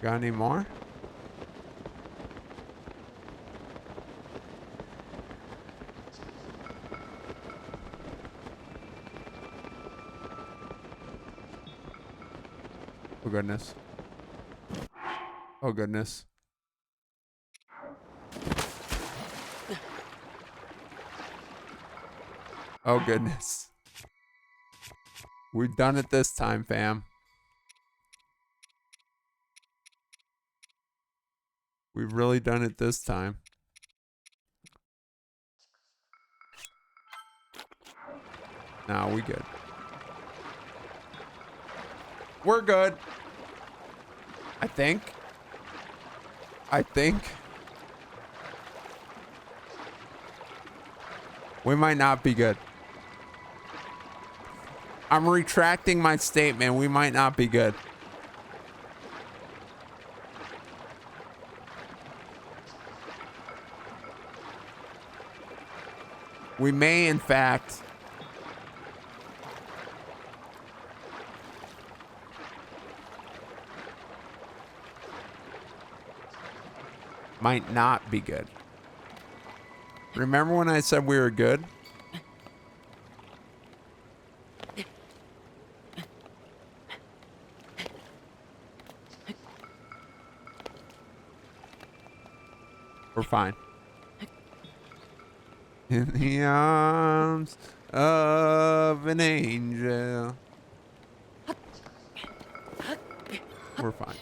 Got any more? Oh goodness. Oh goodness. Oh, goodness. We've done it this time, fam. We've really done it this time. Nah, we good. We're good. I think. We might not be good. I'm retracting my statement. We might not be good. We may, in fact, might not be good. Remember when I said we were good? We're fine. In the arms of an angel. We're fine.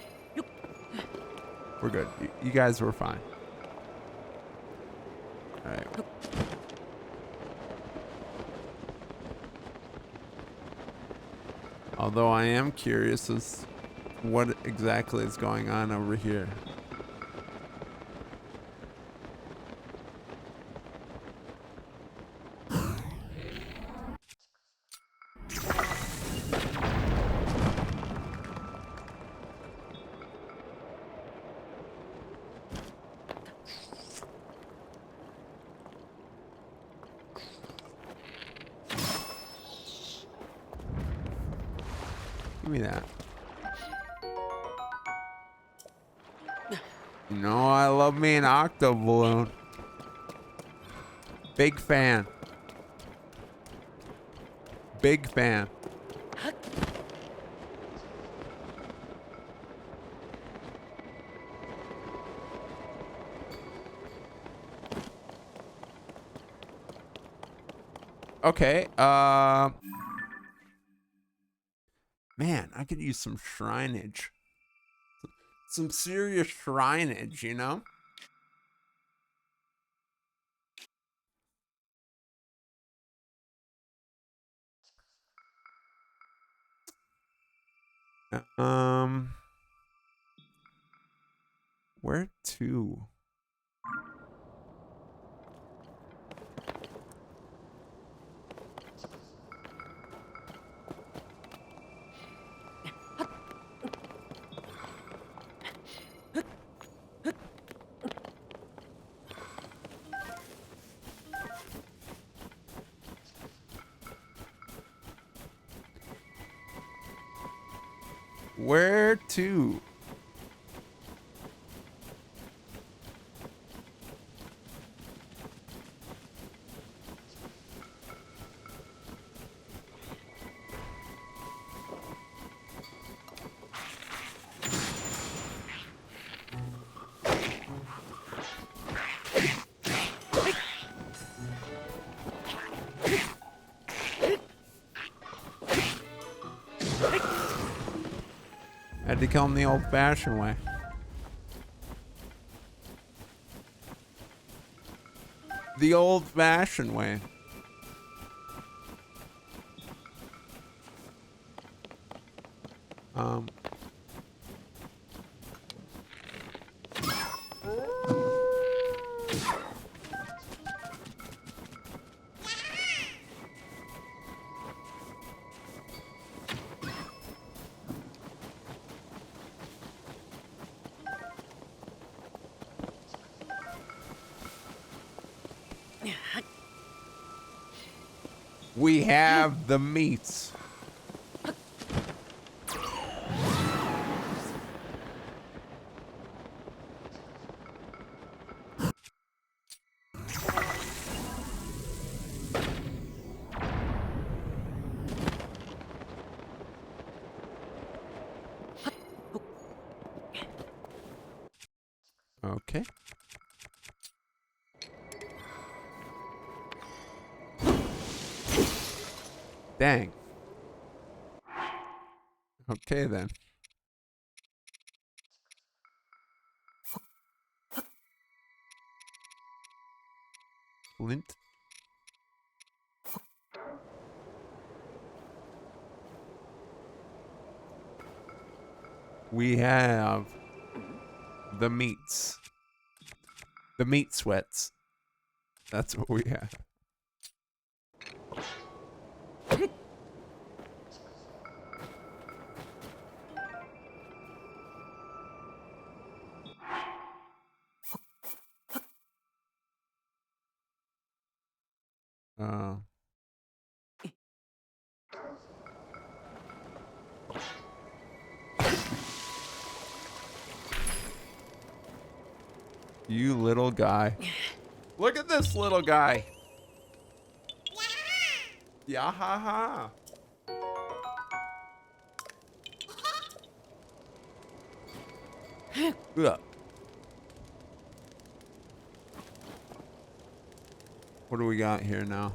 We're good. You guys were fine. All right. Although I am curious as what exactly is going on over here. Give me that. You know, I love me an octo balloon. Big fan. Big fan. Okay, man, I could use some shrineage. Some serious shrineage, you know? Where to? Where to? Had to kill him the old-fashioned way. The old-fashioned way. We have the meats. Okay. Dang. Okay then. Flint. We have the meats. The meat sweats. That's what we have. Uh, you little guy. Look at this little guy. Yeah, ha ha. Ugh. What do we got here now?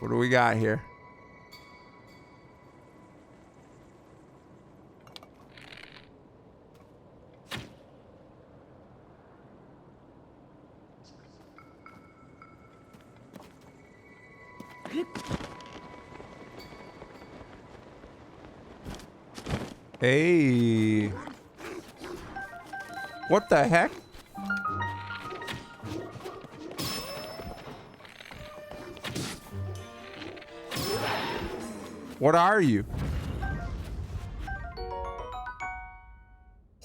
What do we got here? Hey. What the heck? What are you?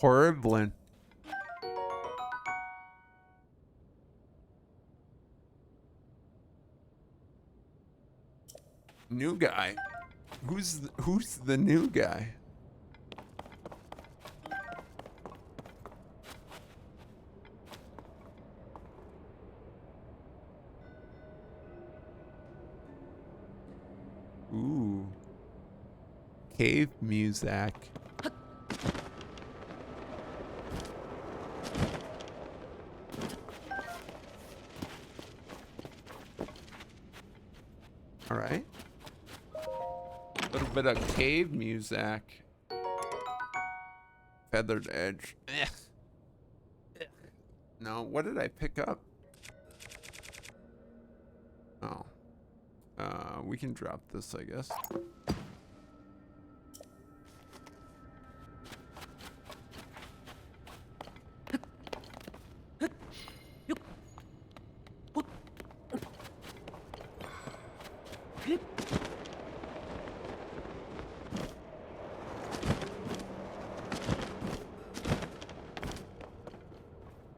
Horriblin. New guy. Who's the new guy? Ooh. Cave music. All right. A little bit of cave music. Feathered edge. Ugh. Ugh. No, what did I pick up? Oh. We can drop this, I guess.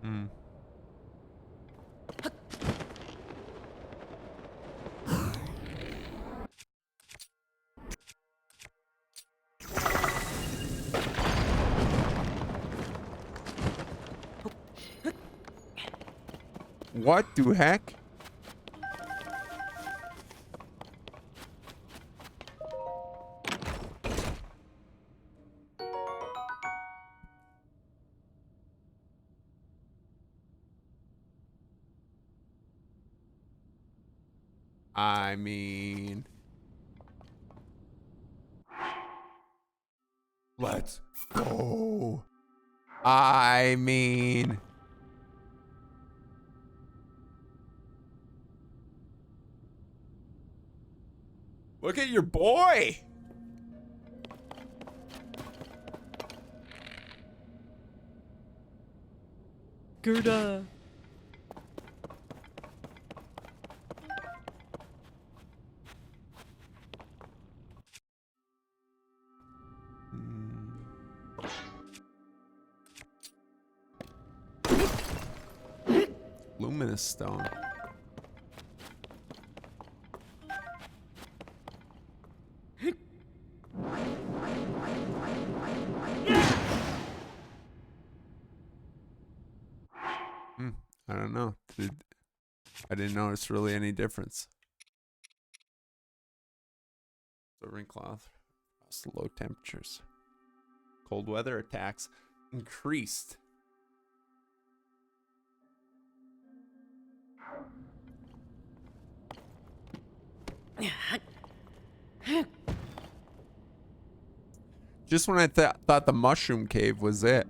Hmm. What the heck? I mean, let's go. I mean, look at your boy. Gerda. Luminous stone. I don't know. I didn't notice really any difference. Silvering cloth. Low temperatures. Cold weather attacks increased. Just when I thought the mushroom cave was it.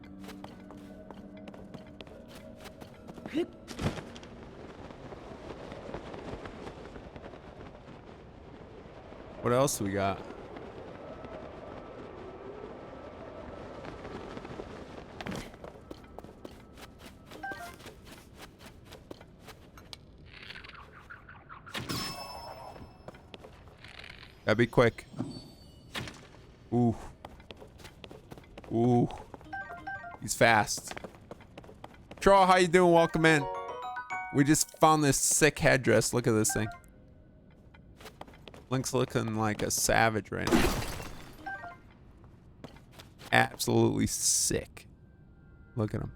What else we got? Gotta be quick. Ooh. Ooh. He's fast. Troll, how you doing? Welcome in. We just found this sick headdress. Look at this thing. Link's looking like a savage right now. Absolutely sick. Look at him.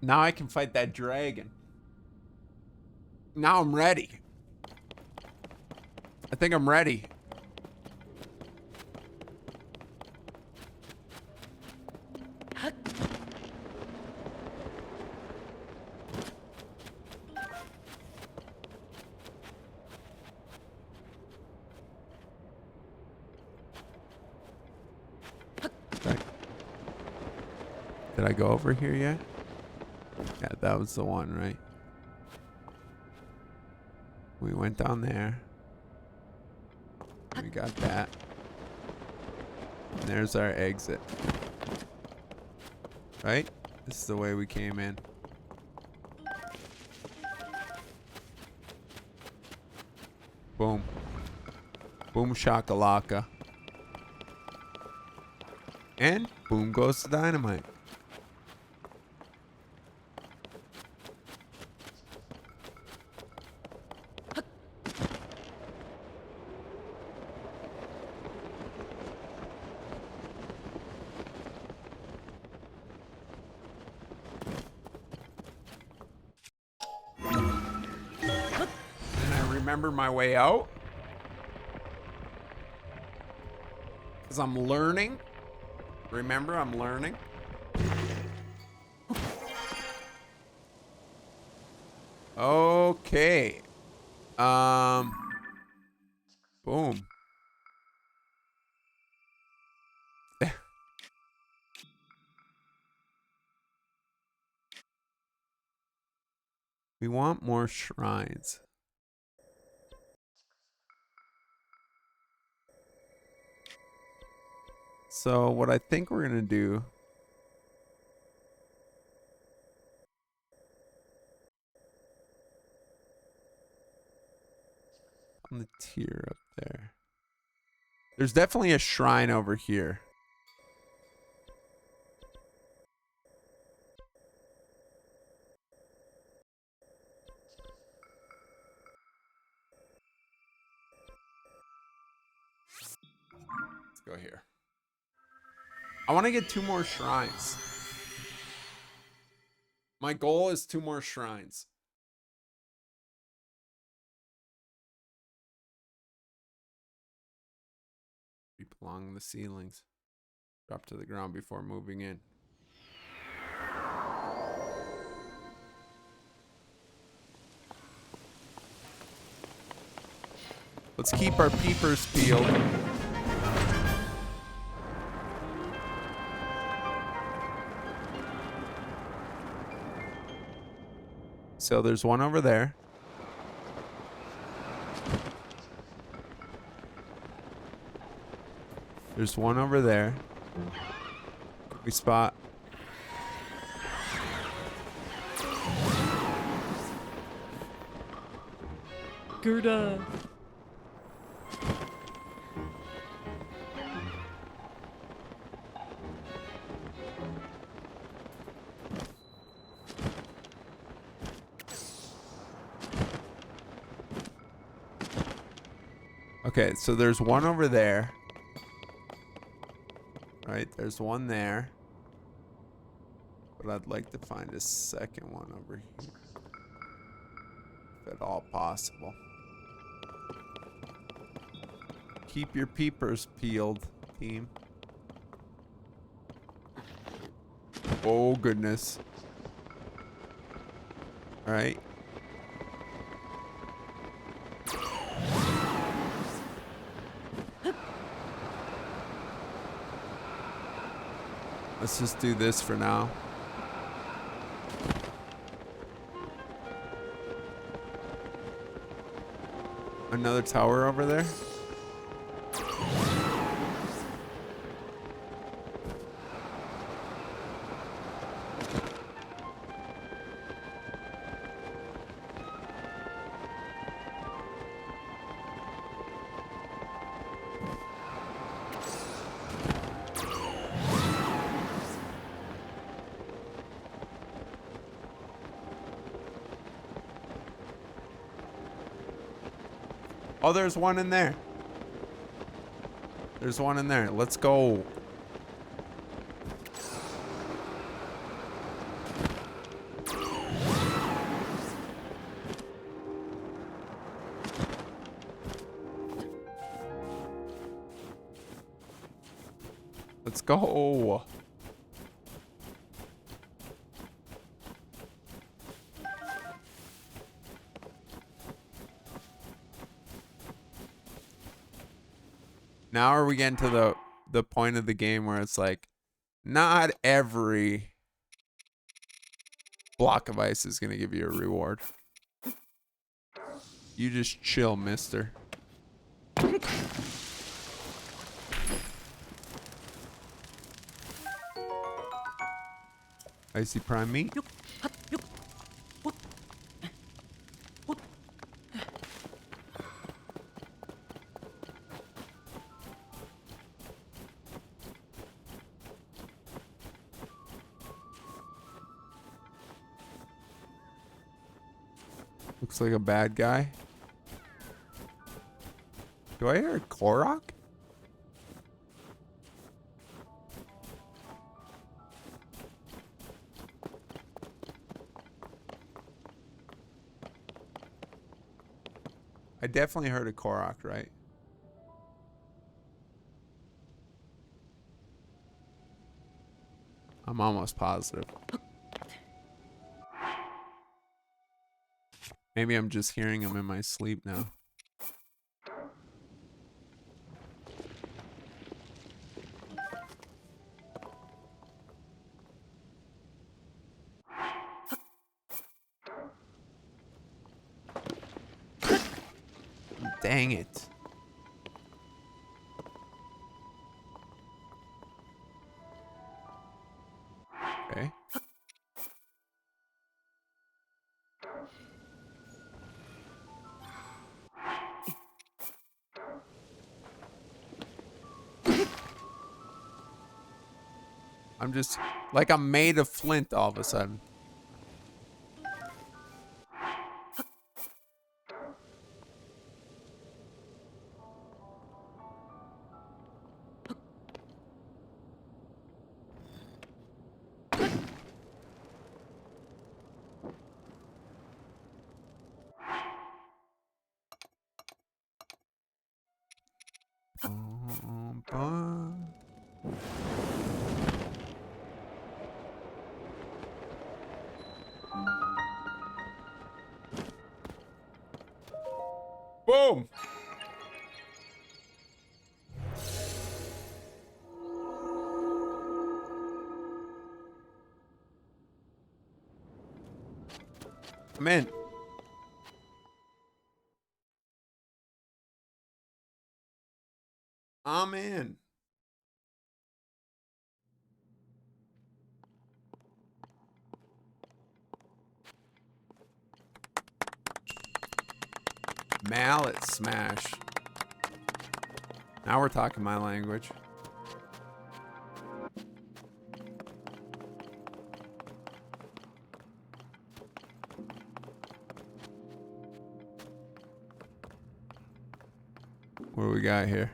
Now I can fight that dragon. Now I'm ready. I think I'm ready. Did I go over here yet? Yeah, that was the one, right? We went down there. We got that. And there's our exit. Right? This is the way we came in. Boom. Boom shakalaka. And boom goes the dynamite. Remember my way out because I'm learning. Remember, I'm learning. Okay. Boom. We want more shrines. So what I think we're gonna do on the tier up there. There's definitely a shrine over here. Let's go here. I want to get 2 more shrines. My goal is 2 more shrines. People along the ceilings. Drop to the ground before moving in. Let's keep our peepers peeled. So there's one over there. There's one over there. We spot. Gerda. Okay, so there's one over there. Right, there's one there. But I'd like to find a second one over here. If at all possible. Keep your peepers peeled, team. Oh, goodness. All right. Let's just do this for now. Another tower over there. Oh, there's one in there. There's one in there. Let's go. Let's go. Now are we getting to the point of the game where it's like, not every block of ice is going to give you a reward. You just chill, mister. Icy prime meat. Looks like a bad guy. Do I hear a Korok? I definitely heard a Korok, right? I'm almost positive. Maybe I'm just hearing him in my sleep now. Dang it. Okay. I'm just like I'm made of flint all of a sudden. Boom! I'm in. I'm in. Mallet smash. Now we're talking my language. What do we got here?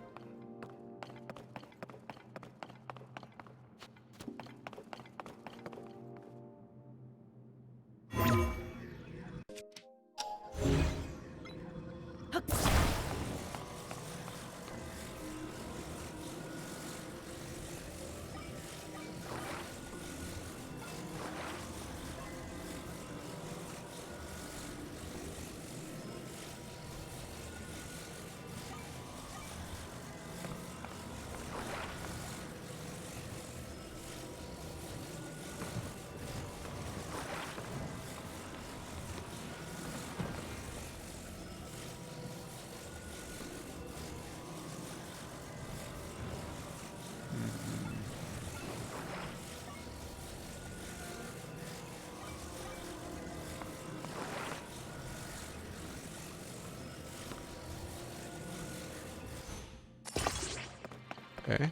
Okay.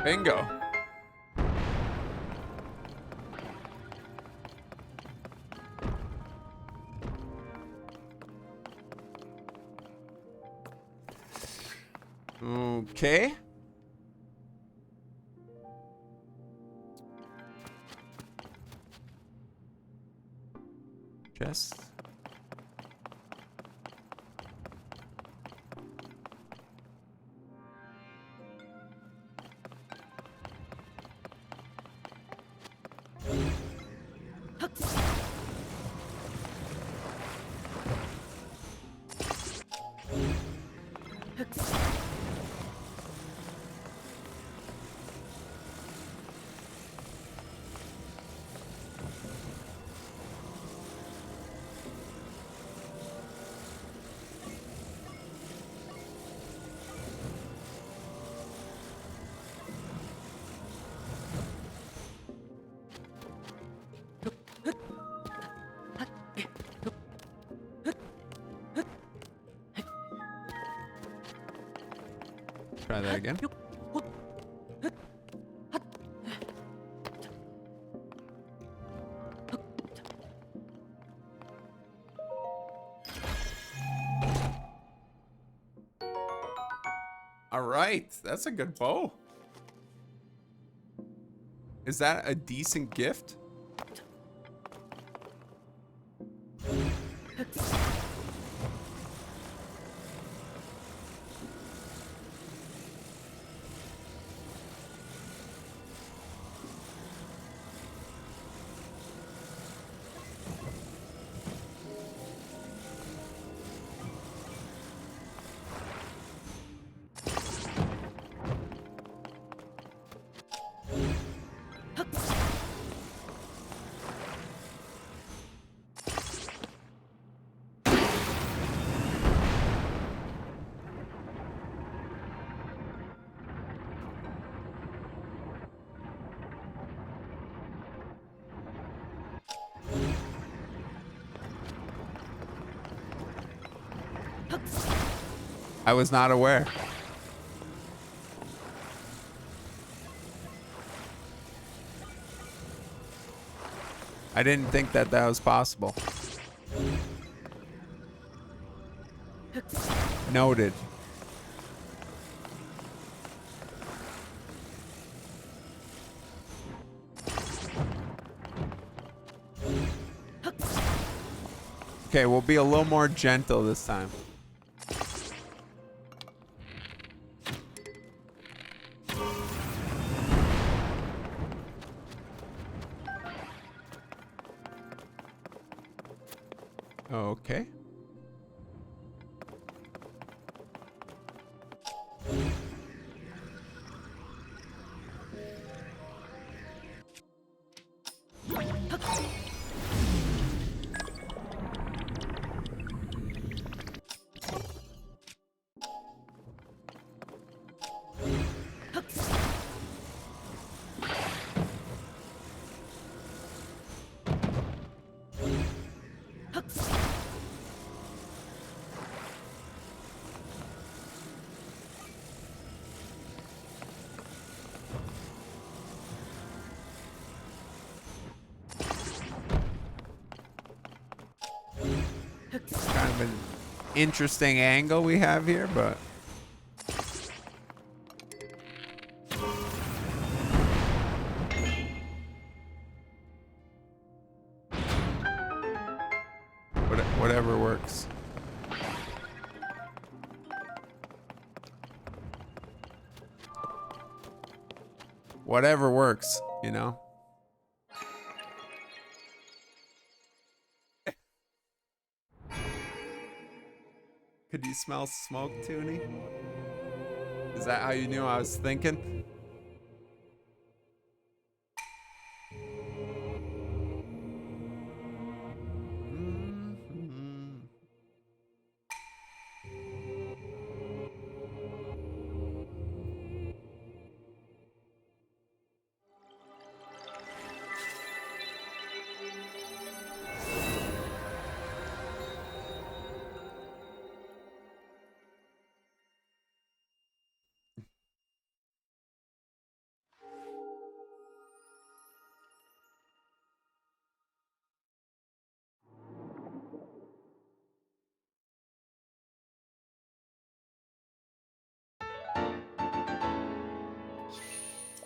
Bingo. Okay. Chest. Try that again. All right, that's a good bow. Is that a decent gift? I was not aware. I didn't think that that was possible. Noted. Okay, we'll be a little more gentle this time. Okay. Kind of an interesting angle we have here, but whatever works. Whatever works, you know? Could you smell smoke, Toonie? Is that how you knew I was thinking?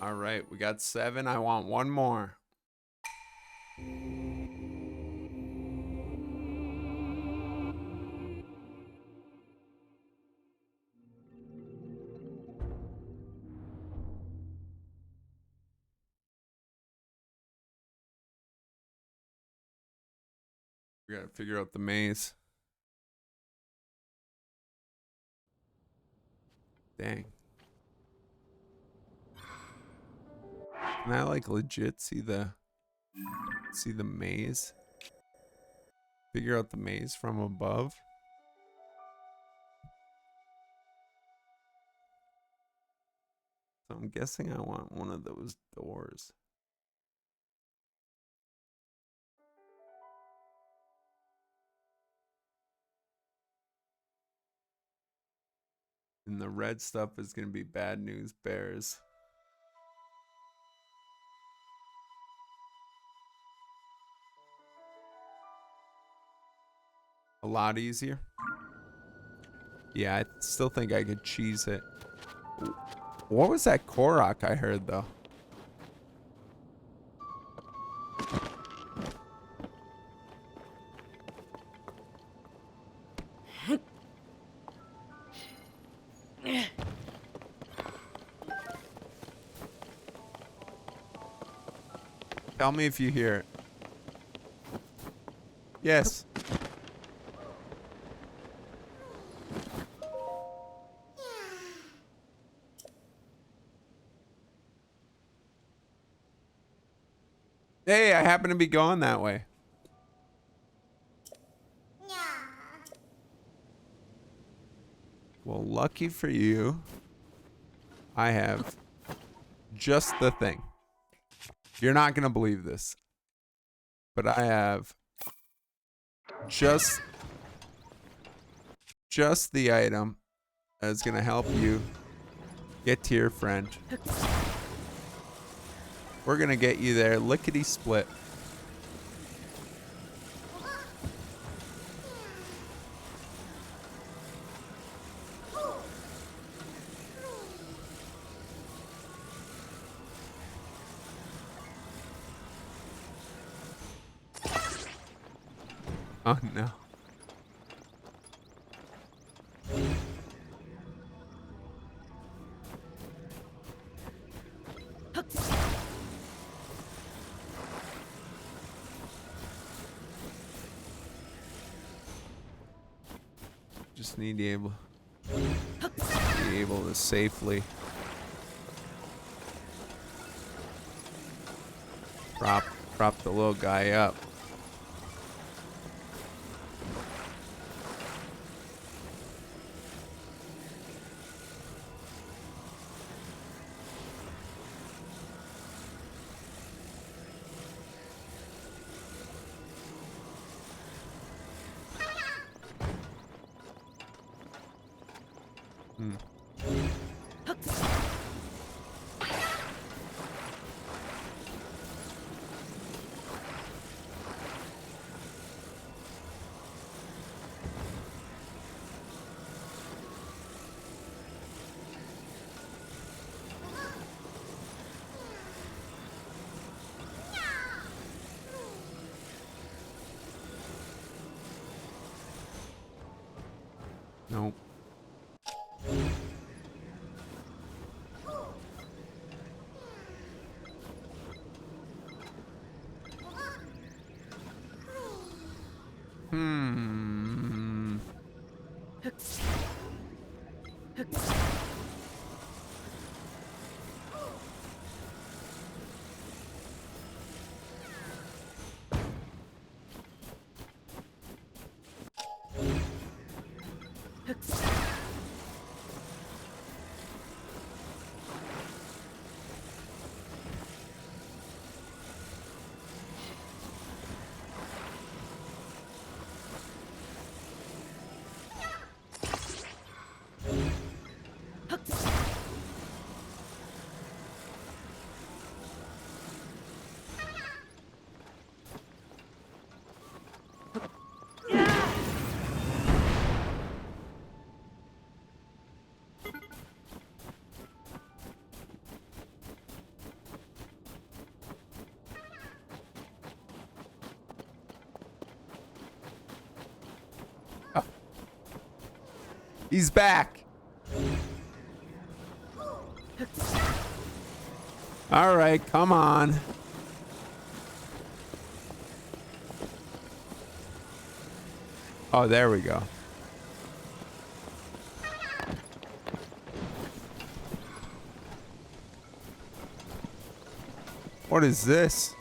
All right, we got 7. I want one more. We gotta figure out the maze. Dang. Can I like legit see the maze? Figure out the maze from above? So I'm guessing I want one of those doors. And the red stuff is gonna be bad news bears. A lot easier. Yeah, I still think I could cheese it. What was that Korok I heard though? Tell me if you hear it. Yes. Hey, I happen to be going that way. Well, lucky for you, I have just the thing. You're not going to believe this, but I have just the item that's going to help you get to your friend. We're going to get you there lickety split. Oh no. Just need to be able to safely prop the little guy up. Nope. Hmm. He's back. All right, come on. Oh, there we go. What is this?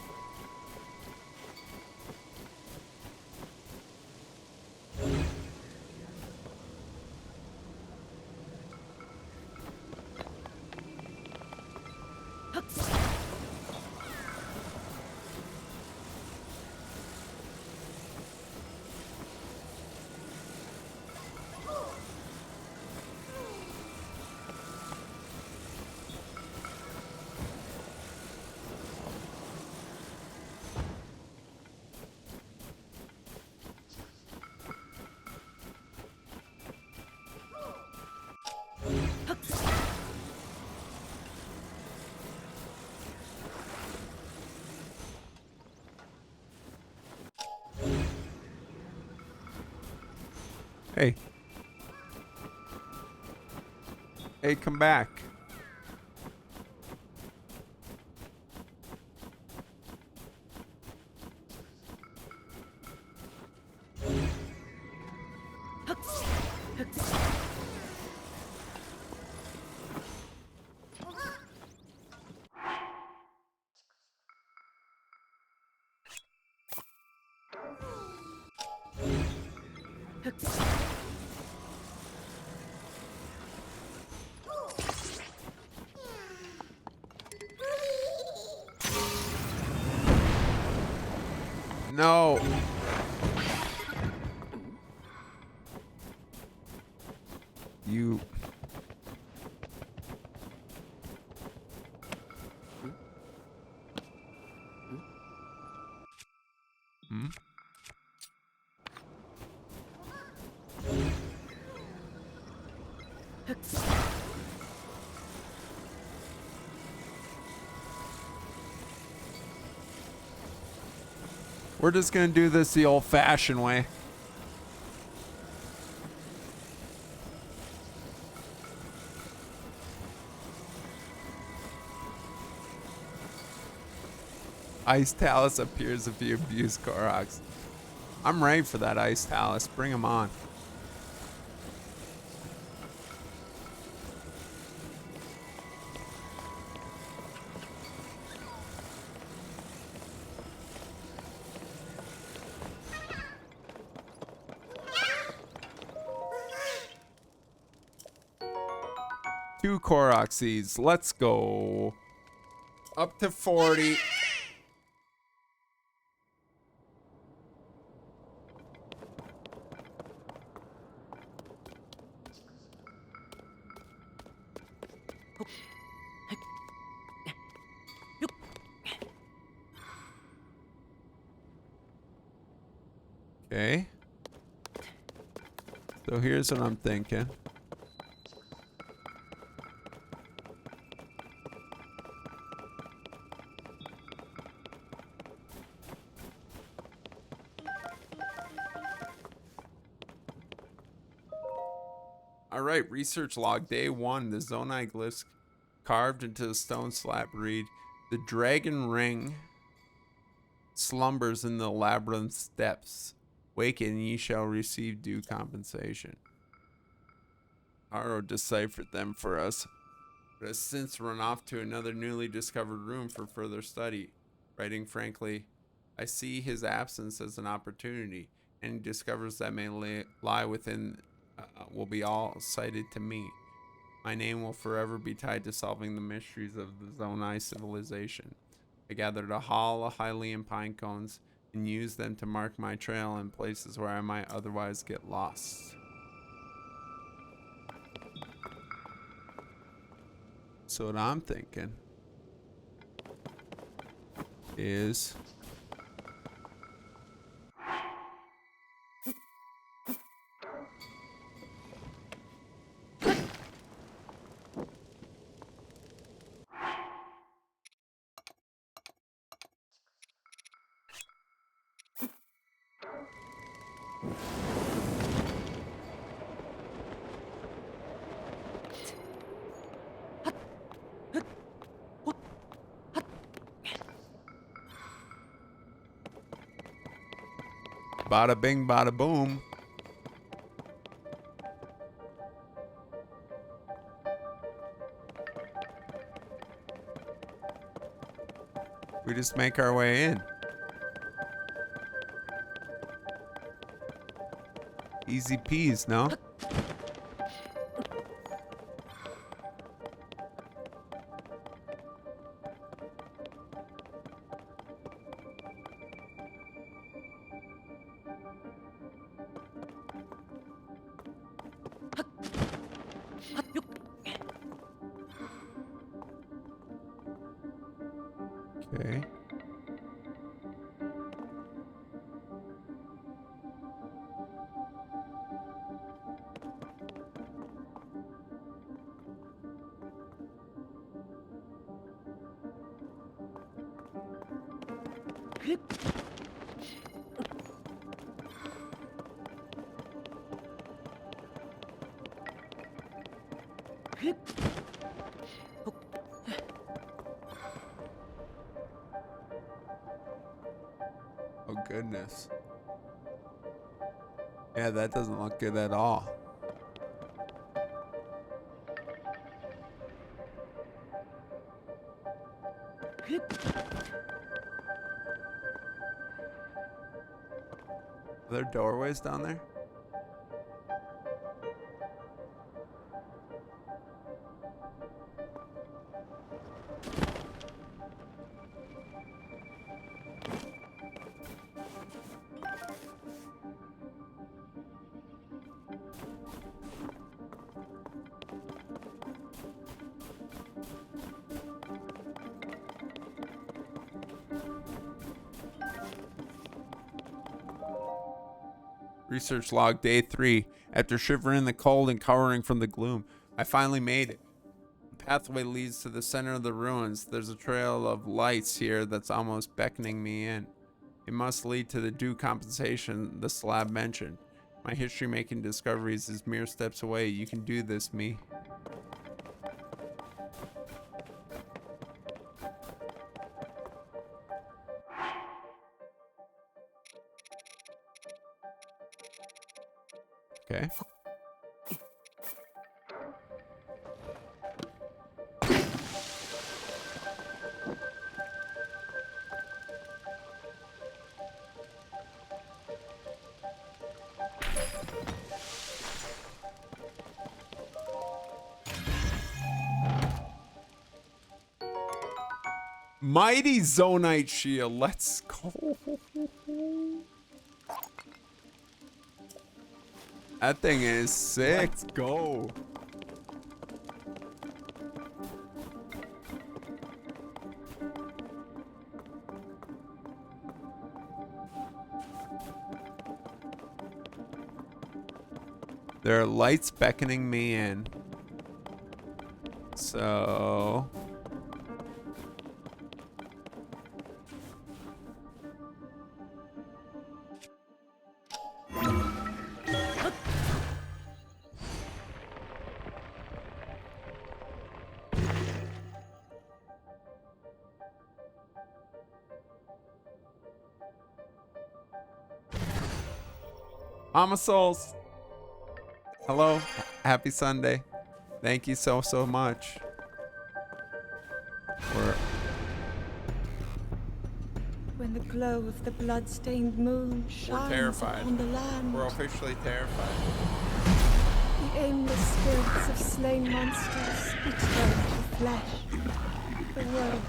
Hey. Hey, come back. No. You. Hmm? We're just gonna do this the old-fashioned way. Ice Talus appears if you abuse Koroks. I'm ready for that Ice Talus. Bring him on. Two Korok seeds. Let's go. Up to 40. Okay. So here's what I'm thinking. All right, research log day 1. The Zonai glyphs carved into the stone slab read: the dragon ring slumbers in the labyrinth depths. Waken, ye shall receive due compensation. Aro deciphered them for us, but has since run off to another newly discovered room for further study. Writing frankly, I see his absence as an opportunity, and he discovers that may lie within will be all cited to me. My name will forever be tied to solving the mysteries of the Zonai civilization. I gathered a haul of Hylian pine cones and used them to mark my trail in places where I might otherwise get lost. So what I'm thinking is Bada bing, bada boom. We just make our way in. Easy peas, no? Okay. Oh goodness. Yeah, that doesn't look good at all. Are there doorways down there? Research log day 3. After shivering in the cold and cowering from the gloom, I finally made it. The pathway leads to the center of the ruins. There's a trail of lights here that's almost beckoning me in. It must lead to the due compensation the slab mentioned. My history-making discoveries is mere steps away. You can do this, me. Okay. Mighty Zonite Shield. Let's go. That thing is sick. Let's go. There are lights beckoning me in. So... Mama Souls. Hello. Happy Sunday. Thank you so much. When the glow of the blood-stained moon shines terrified. upon the land, We're officially terrified. the aimless spirits of slain monsters return to flesh. The world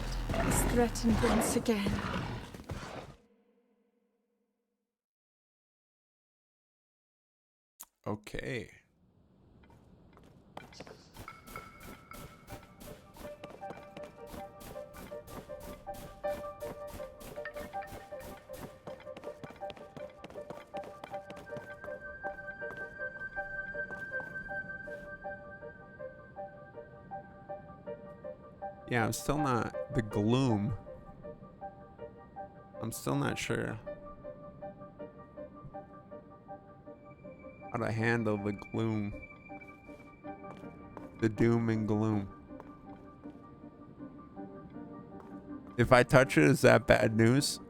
is threatened once again. Okay. Yeah, I'm still not the gloom. I'm still not sure how to handle the gloom. The doom and gloom. If I touch it, is that bad news?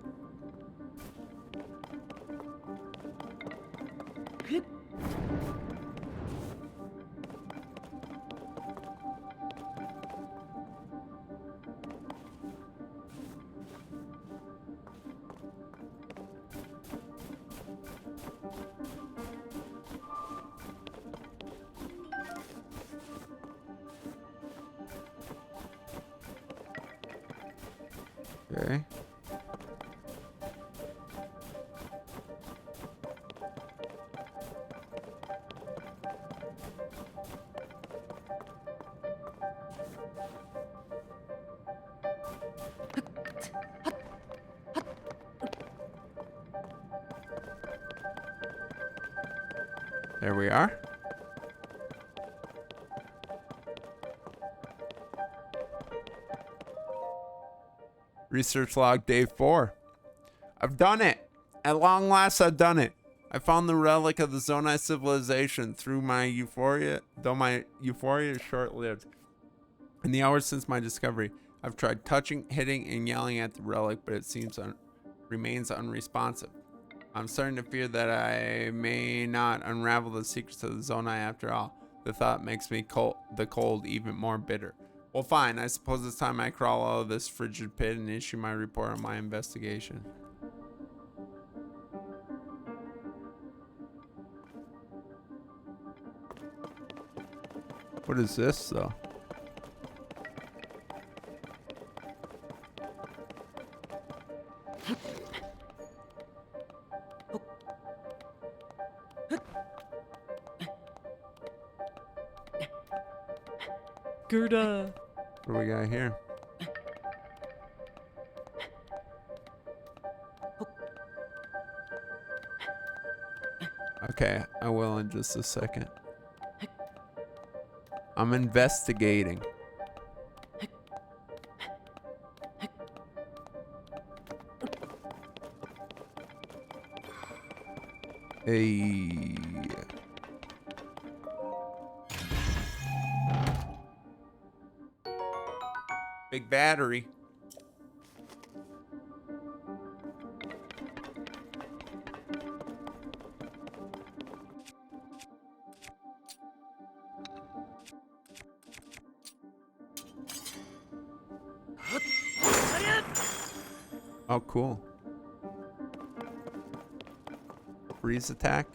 Okay. There we are. Research log day 4. I've done it. At long last, I've done it. I found the relic of the Zonai civilization though my euphoria is short-lived. In the hours since my discovery, I've tried touching, hitting, and yelling at the relic, but it seems remains unresponsive. I'm starting to fear that I may not unravel the secrets of the Zonai after all. The thought makes me the cold even more bitter. Well, fine. I suppose it's time I crawl out of this frigid pit and issue my report on my investigation. What is this, though? Gerda. What do we got here? Okay, I will in just a second. I'm investigating. Hey. Big battery. Oh, cool. Freeze attack.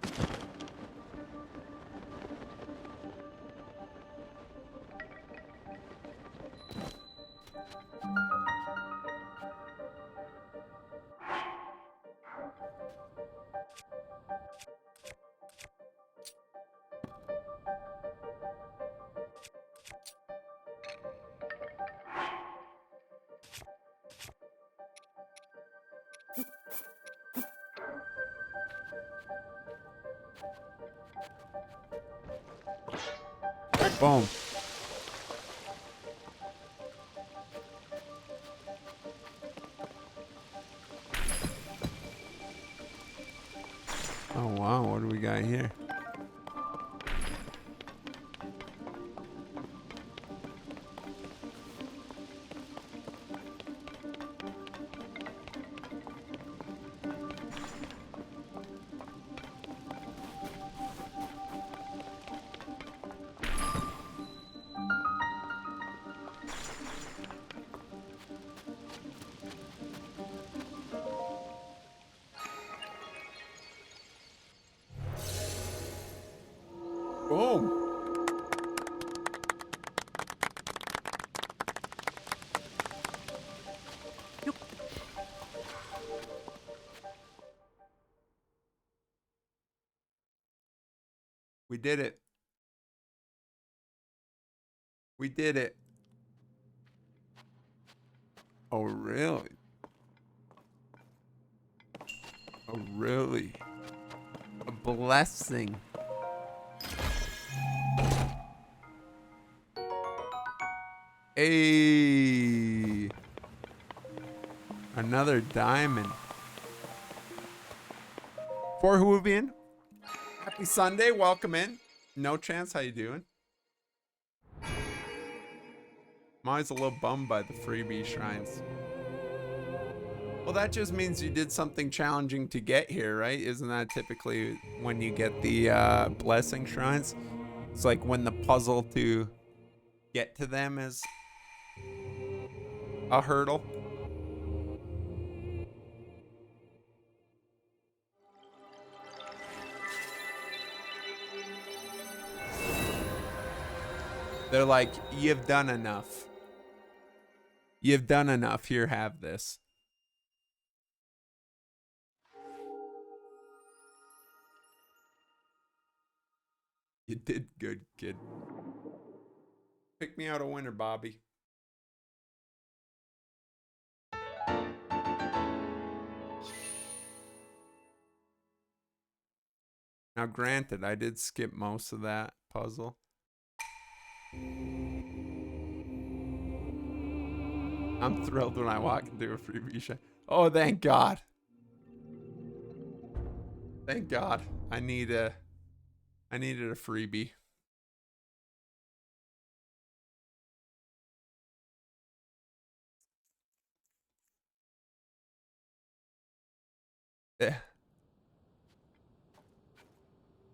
Boom. Oh wow, what do we got here? Boom. We did it. We did it. Oh, really? Oh, really? A blessing. Hey. Another diamond. For Hoovian. Happy Sunday. Welcome in. No Chance. How you doing? I'm always a little bummed by the freebie shrines. Well, that just means you did something challenging to get here, right? Isn't that typically when you get the blessing shrines? It's like when the puzzle to get to them is a hurdle. They're like, you've done enough. You've done enough. Here, have this. You did good, kid. Pick me out a winner, Bobby. Now, granted, I did skip most of that puzzle. I'm thrilled when I walk into a freebie shop. Oh, thank God. Thank God. I needed a freebie. Yeah.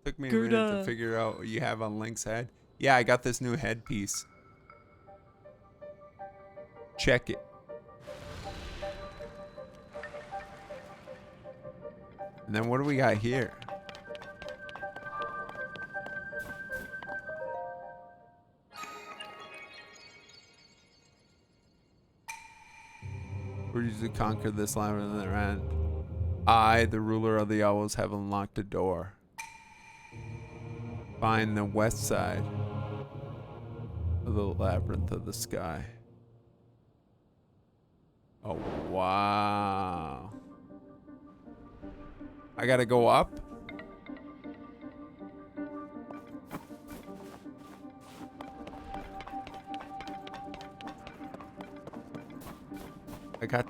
Took me a minute to Gerda. figure out what you have on Link's head. Yeah, I got this new headpiece. Check it. And then what do we got here? We're used to conquer this land and their end. I, the ruler of the owls, have unlocked a door. Find the west side of the labyrinth of the sky. Oh, wow. I gotta go up? I got...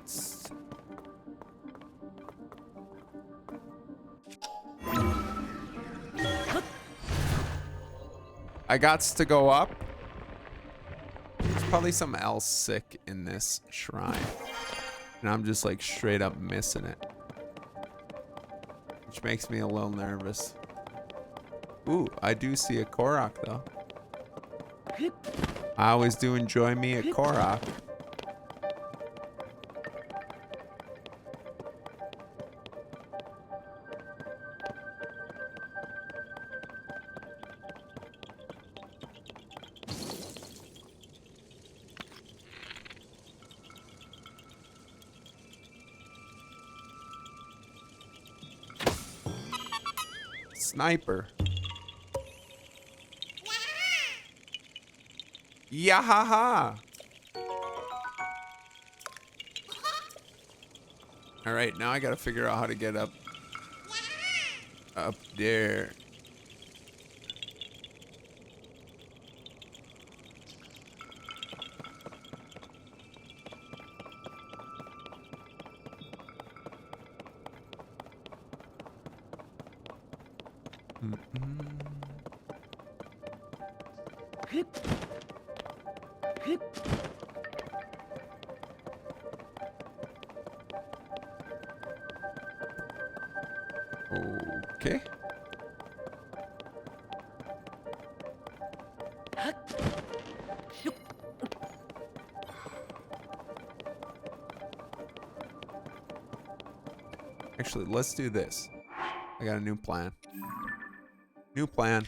I got to go up. There's probably something else sick in this shrine. And I'm just like straight up missing it. Which makes me a little nervous. Ooh, I do see a Korok though. I always do enjoy me a Korok. Sniper. Yahaha. All right, now I gotta figure out how to get up there. Okay. Actually, let's do this. I got a new plan. New plan.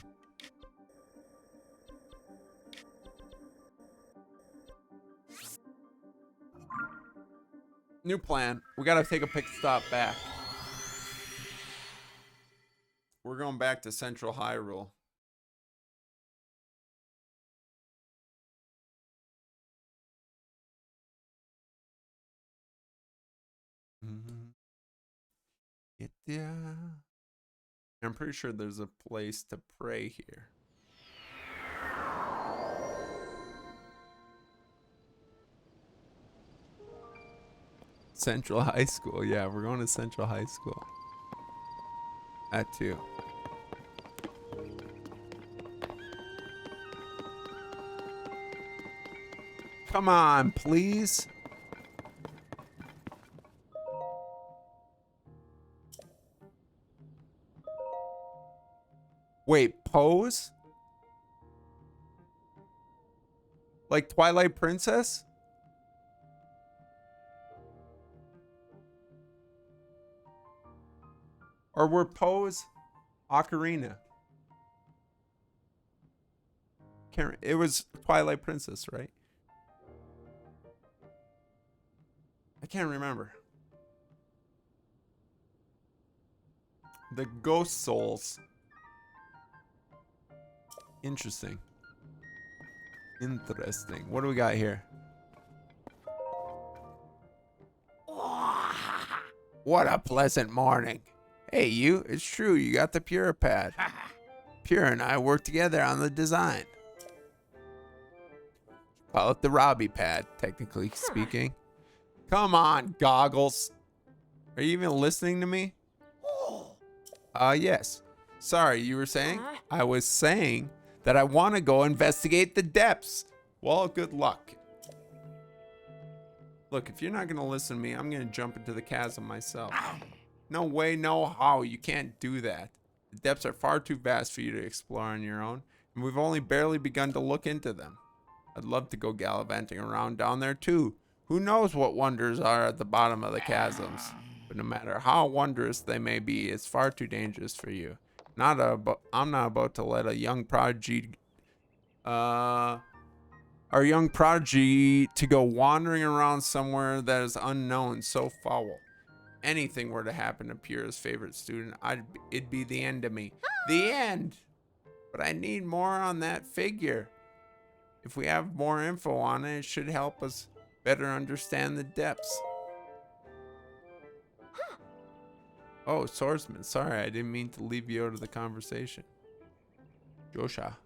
New plan. We gotta take a pit stop back. We're going back to Central Hyrule. Yeah. I'm pretty sure there's a place to pray here. Central High School. Yeah, we're going to Central High School. That too. Come on, please. Wait, pose? Like Twilight Princess? Or were pose Ocarina? It was Twilight Princess, right? I can't remember. The Ghost Souls. Interesting. Interesting. What do we got here? What a pleasant morning. Hey, you. It's true. You got the Pura pad. Pura and I worked together on the design. Call it the Robbie pad, technically speaking. Come on, Goggles. Are you even listening to me? Yes. Sorry, you were saying? I was saying that I want to go investigate the depths. Well, good luck. Look, if you're not going to listen to me, I'm going to jump into the chasm myself. No way, no how. You can't do that. The depths are far too vast for you to explore on your own, and we've only barely begun to look into them. I'd love to go gallivanting around down there too. Who knows what wonders are at the bottom of the chasms? But no matter how wondrous they may be, it's far too dangerous for you. I'm not about to let our young prodigy to go wandering around somewhere that is unknown, so foul. Anything were to happen to Pura's favorite student, it'd be the end of me. The end! But I need more on that figure. If we have more info on it, it should help us better understand the depths. Oh, swordsman. Sorry, I didn't mean to leave you out of the conversation. Josha.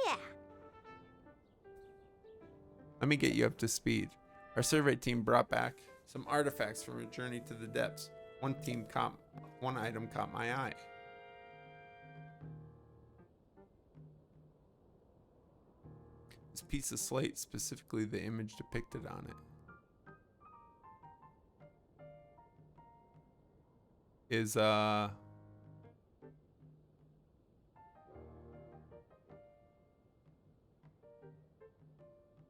Yeah. Let me get you up to speed. Our survey team brought back some artifacts from a journey to the depths. One item caught my eye. This piece of slate, specifically the image depicted on it, is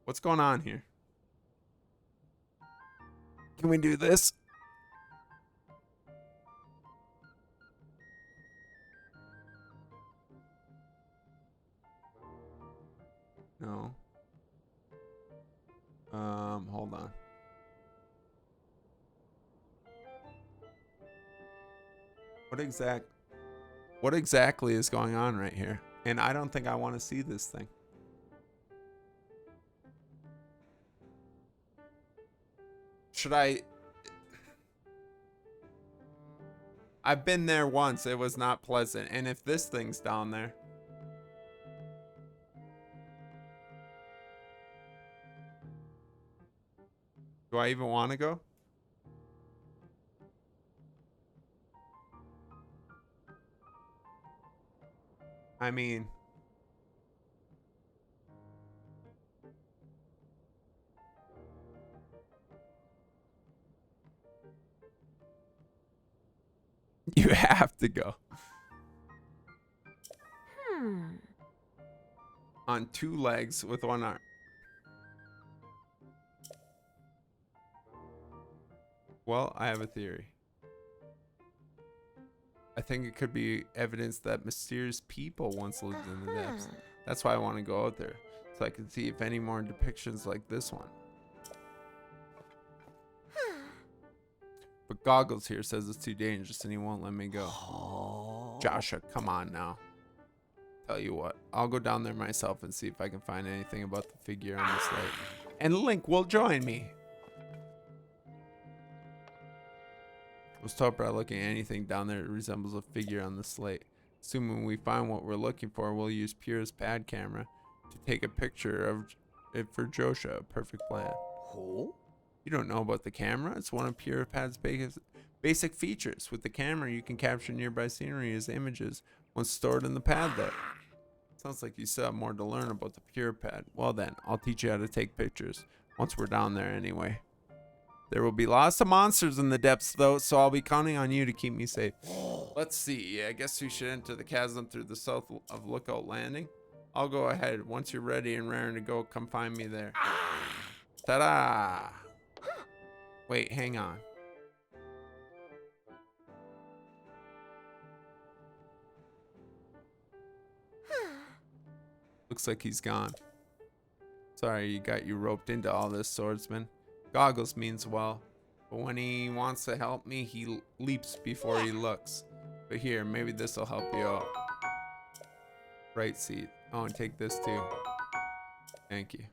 what's going on here? Can we do this? No. Hold on. What exactly is going on right here? And I don't think I want to see this thing. Should I? I've been there once. It was not pleasant. And if this thing's down there. Do I even want to go? I mean, you have to go. On two legs with one arm. Well, I have a theory. I think it could be evidence that mysterious people once lived in the depths. That's why I want to go out there, so I can see if any more depictions like this one. But Goggles here says it's too dangerous and he won't let me go. Joshua, come on now. Tell you what, I'll go down there myself and see if I can find anything about the figure on the slate. And Link will join me. I was told by looking at anything down there that resembles a figure on the slate. Assuming we find what we're looking for, we'll use Pura's pad camera to take a picture of it for Joshua. A perfect plan. You don't know about the camera? It's one of Pura Pad's basic features. With the camera, you can capture nearby scenery as images once stored in the pad there. Sounds like you still have more to learn about the Pura Pad. Well then, I'll teach you how to take pictures once we're down there anyway. There will be lots of monsters in the depths though, so I'll be counting on you to keep me safe. Let's see. I guess we should enter the chasm through the south of Lookout Landing. I'll go ahead. Once you're ready and raring to go, come find me there. Ta-da! Wait, hang on. Looks like he's gone. Sorry, you got you roped into all this, swordsman. Goggles means well, but when he wants to help me, he leaps before he looks. But here, maybe this will help you out. right seat. Oh, and take this too. Thank you.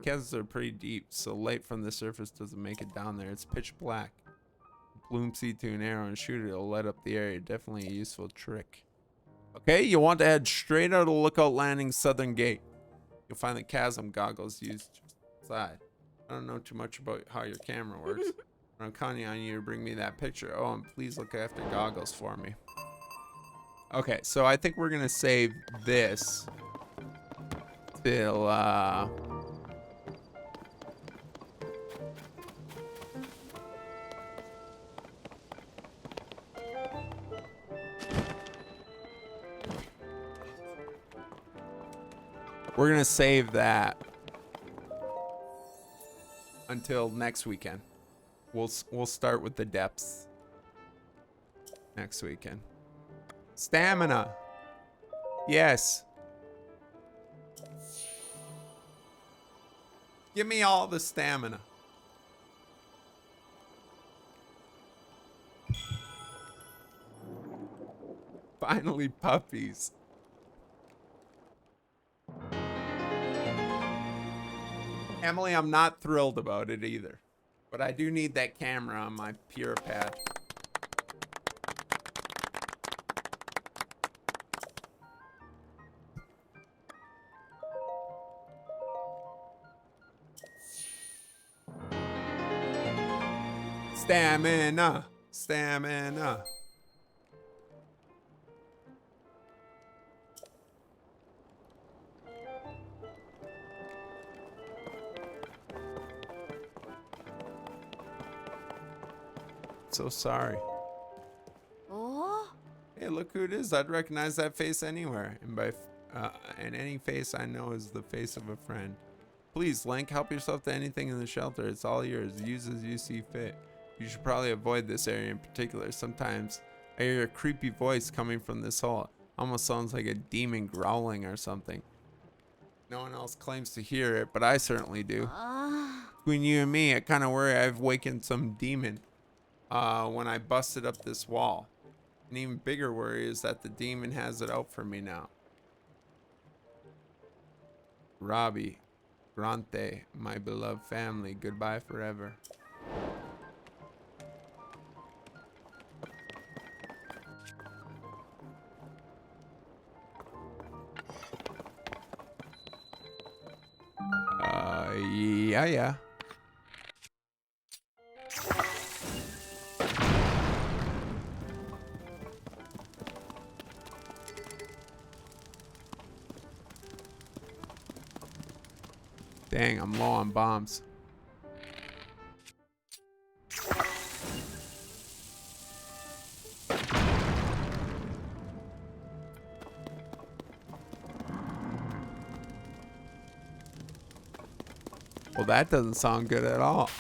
Chasms are pretty deep, so light from the surface doesn't make it down there. It's pitch black. Bloom seed to an arrow and shoot it. It'll light up the area. Definitely a useful trick. Okay, you want to head straight out of Lookout Landing's southern gate. You'll find the chasm goggles used just outside. I don't know too much about how your camera works. But I'm counting on you to bring me that picture. Oh, and please look after goggles for me. Okay, so I think we're gonna save this till we're gonna save that until next weekend. We'll start with the depths next weekend. Stamina. Yes. Give me all the stamina. Finally, puppies. Emily, I'm not thrilled about it either. But I do need that camera on my Pure Pad. Stamina. Stamina. So sorry. Oh. Hey, look who it is. I'd recognize that face anywhere. And any face I know is the face of a friend. Please, Link, help yourself to anything in the shelter. It's all yours. Use as you see fit. You should probably avoid this area in particular. Sometimes I hear a creepy voice coming from this hole. Almost sounds like a demon growling or something. No one else claims to hear it, but I certainly do. Between you and me, I kind of worry I've wakened some demon when I busted up this wall. An even bigger worry is that the demon has it out for me now. Robbie, Grante, my beloved family, goodbye forever. Yeah. Dang, I'm low on bombs. Well, that doesn't sound good at all.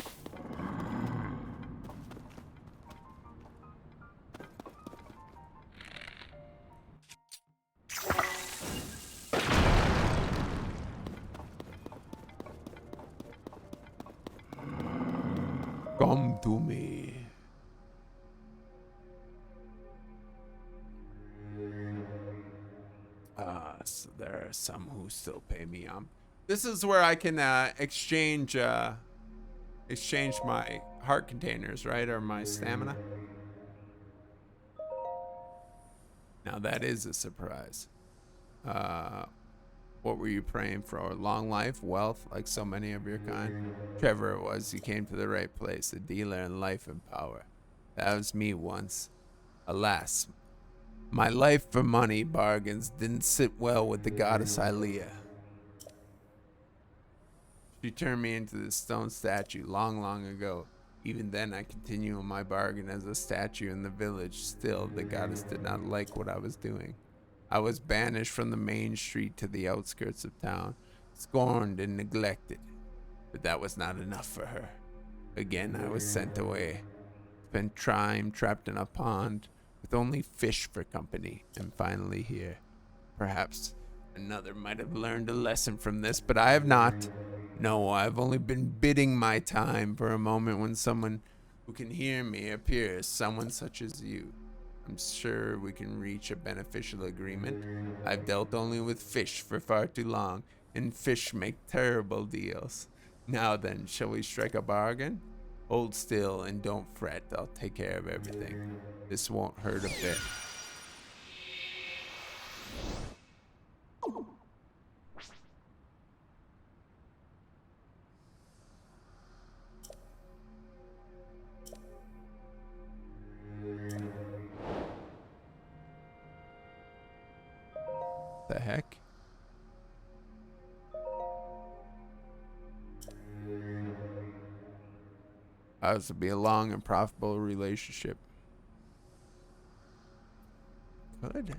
Come to me. So there are some who still pay me. This is where I can exchange my heart containers, right, or my stamina. Now that is a surprise. What were you praying for? Long life, wealth, like so many of your kind? Trevor it was. You came to the right place, a dealer in life and power. That was me once. Alas, my life for money bargains didn't sit well with the goddess Ilea. She turned me into this stone statue long ago. Even then, I continue on my bargain as a statue in the village. Still, the goddess did not like what I was doing. I was banished from the main street to the outskirts of town, scorned and neglected. But that was not enough for her. Again, I was sent away. Spent time trapped in a pond with only fish for company, and finally here. Perhaps another might have learned a lesson from this, but I have not. No, I've only been biding my time for a moment when someone who can hear me appears, someone such as you. I'm sure we can reach a beneficial agreement. I've dealt only with fish for far too long, and fish make terrible deals. Now then, shall we strike a bargain? Hold still and don't fret. I'll take care of everything. This won't hurt a bit. The heck? This would be a long and profitable relationship. Good.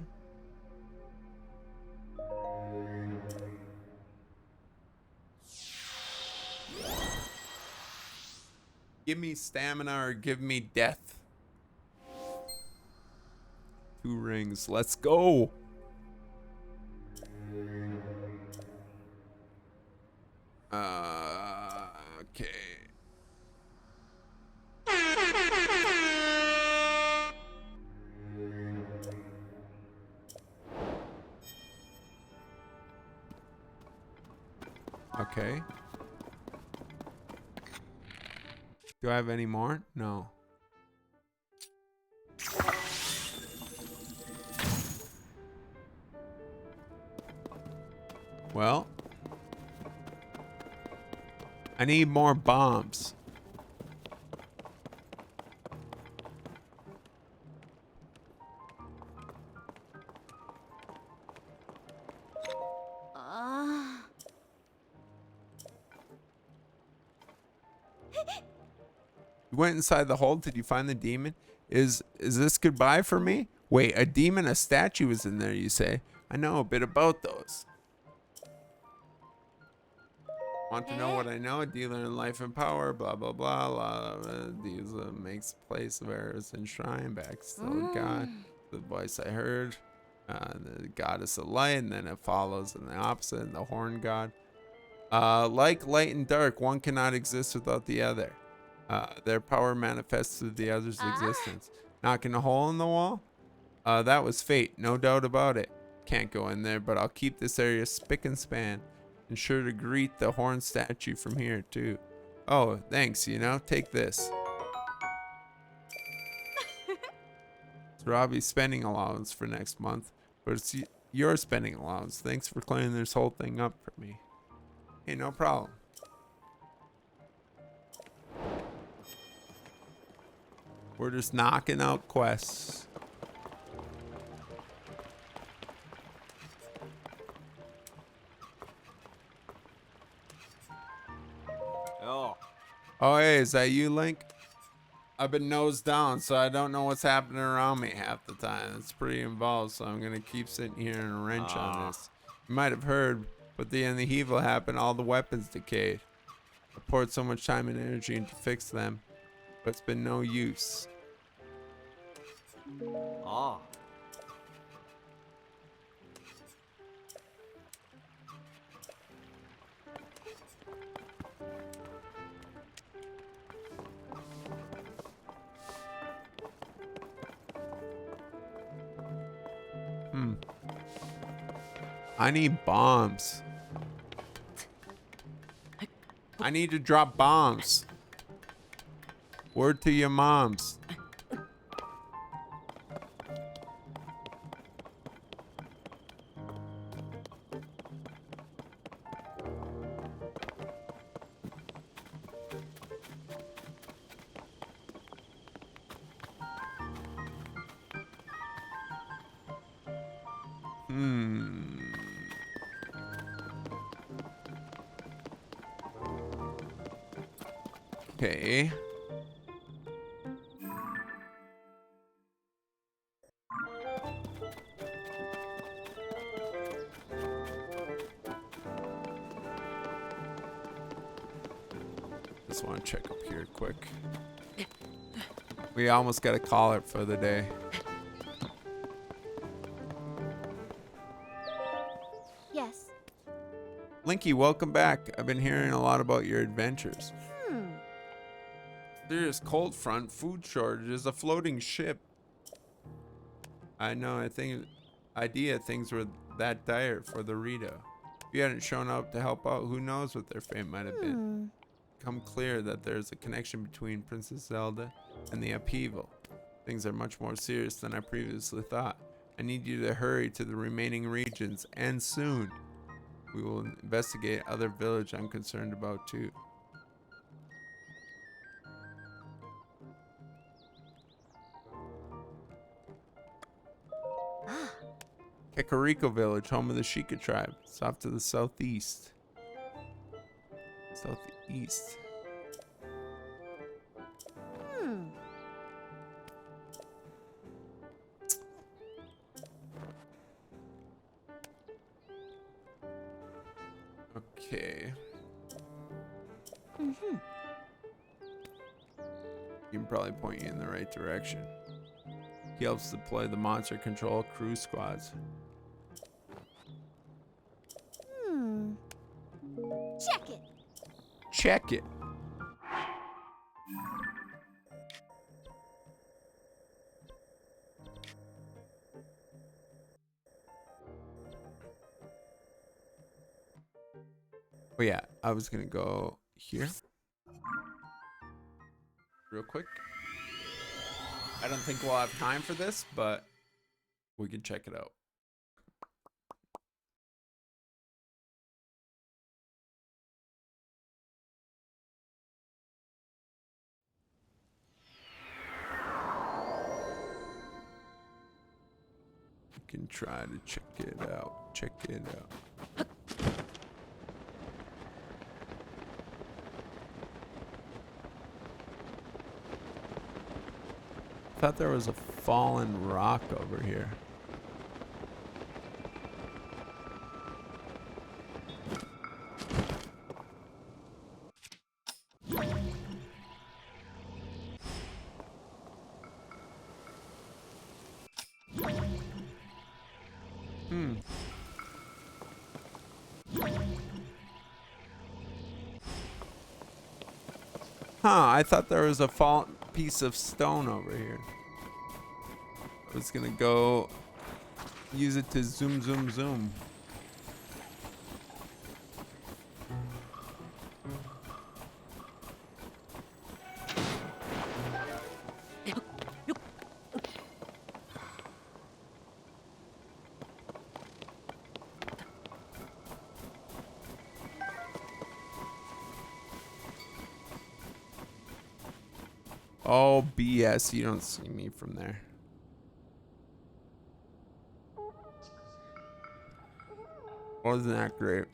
Give me stamina or give me death. 2 rings. Let's go. Okay. Okay. Do I have any more? No. Well, I need more bombs. You went inside the hole. Did you find the demon? Is this goodbye for me? Wait, a demon, a statue is in there, you say? I know a bit about those. Want to know what I know? A dealer in life and power, blah, blah, blah. These makes place of errors enshrined back still God. The voice I heard, the goddess of light, and then it follows in the opposite, the horn god. Like light and dark, one cannot exist without the other. Their power manifests through the other's existence. Knocking a hole in the wall? That was fate, no doubt about it. Can't go in there, but I'll keep this area spick and span. And sure to greet the horn statue from here, too. Oh, thanks, you know, take this. It's Robbie's spending allowance for next month, but it's your spending allowance. Thanks for clearing this whole thing up for me. Hey, no problem. We're just knocking out quests. Oh, hey, is that you, Link? I've been nose down, so I don't know what's happening around me half the time. It's pretty involved, so I'm gonna keep sitting here and a wrench on this. You might have heard, but the end of the evil happened, all the weapons decayed. I poured so much time and energy into fix them, but it's been no use. I need bombs. I need to drop bombs. Word to your moms. Okay. Just want to check up here quick. We almost got to call it for the day. Yes. Linky, welcome back. I've been hearing a lot about your adventures. Serious cold front, food shortages, a floating ship. I know, I think idea things were that dire for the Rito. If you hadn't shown up to help out, who knows what their fate might have been. Become clear that there's a connection between Princess Zelda and the upheaval. Things are much more serious than I previously thought. I need you to hurry to the remaining regions, and soon. We will investigate other village I'm concerned about too. Kakariko village, home of the Sheikah tribe. It's off to the southeast. Southeast. Okay. He can probably point you in the right direction. He helps deploy the monster control crew squads. Check it. Check it. Oh yeah, I was gonna go here real quick. I don't think we'll have time for this, but we can check it out. We can try to check it out. Check it out. I thought there was a fallen rock over here. Huh, I thought there was a fallen piece of stone over here. I was gonna go use it to zoom, zoom, zoom. Oh, BS, you don't see me from there. Wasn't that great?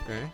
Okay.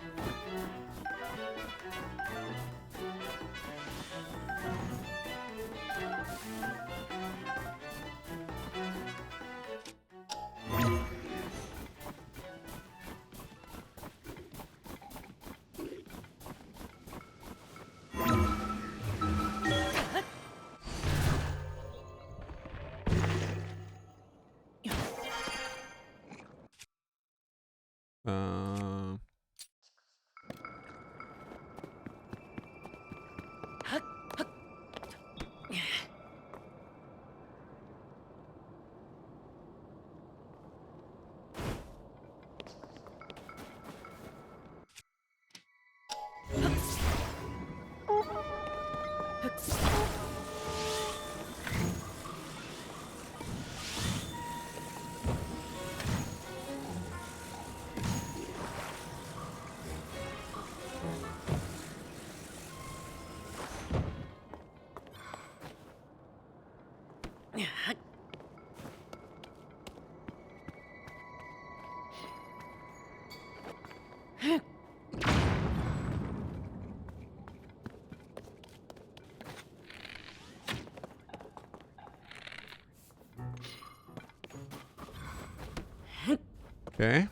Okay.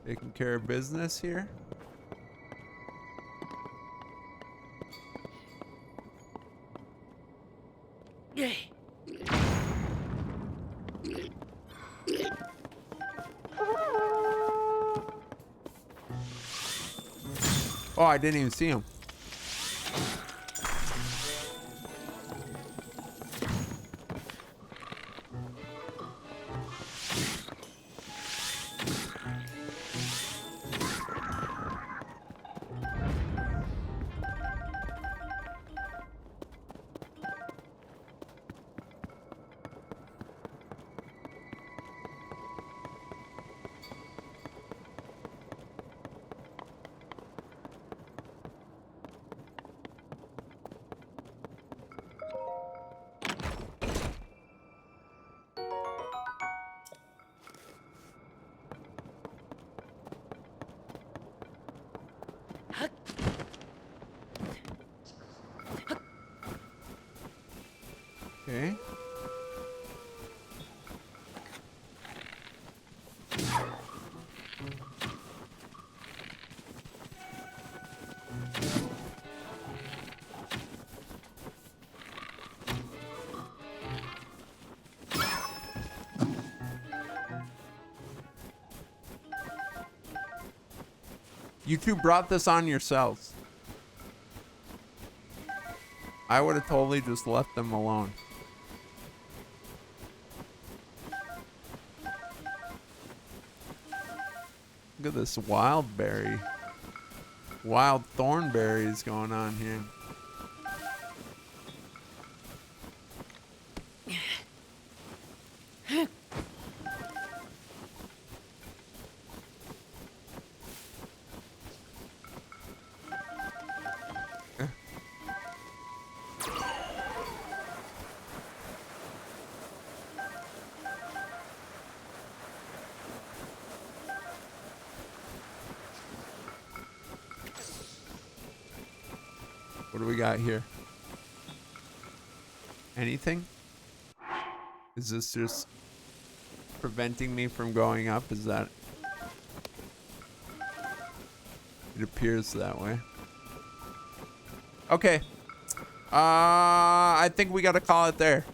Taking care of business here. Oh, I didn't even see him. Okay. You two brought this on yourselves. I would have totally just left them alone. Look at this wild berry. Wild thornberries going on here. What do we got here? Anything? Is this just preventing me from going up? Is that... It appears that way. Okay. I think we gotta call it there.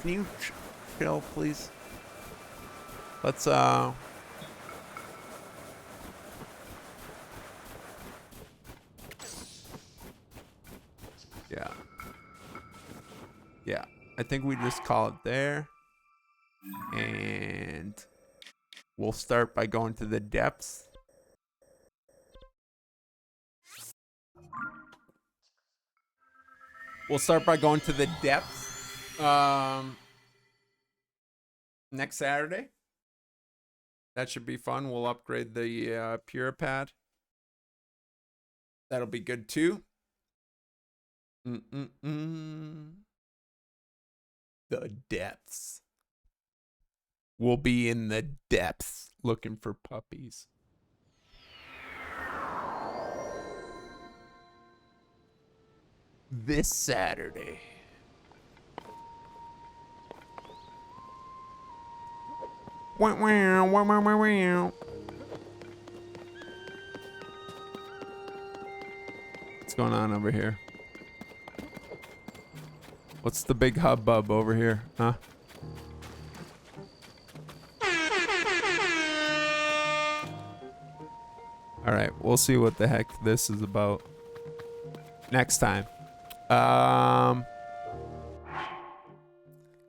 Can you chill, please? Let's, yeah. Yeah. I think we just call it there. And we'll start by going to the depths. We'll start by going to the depths. Next Saturday. That should be fun. We'll upgrade the Puripad. That'll be good too. The depths. We'll be in the depths looking for puppies. This Saturday. Wow, wow, wow, wow, wow, wow. What's going on over here? What's the big hubbub over here, huh? All right, we'll see what the heck this is about next time.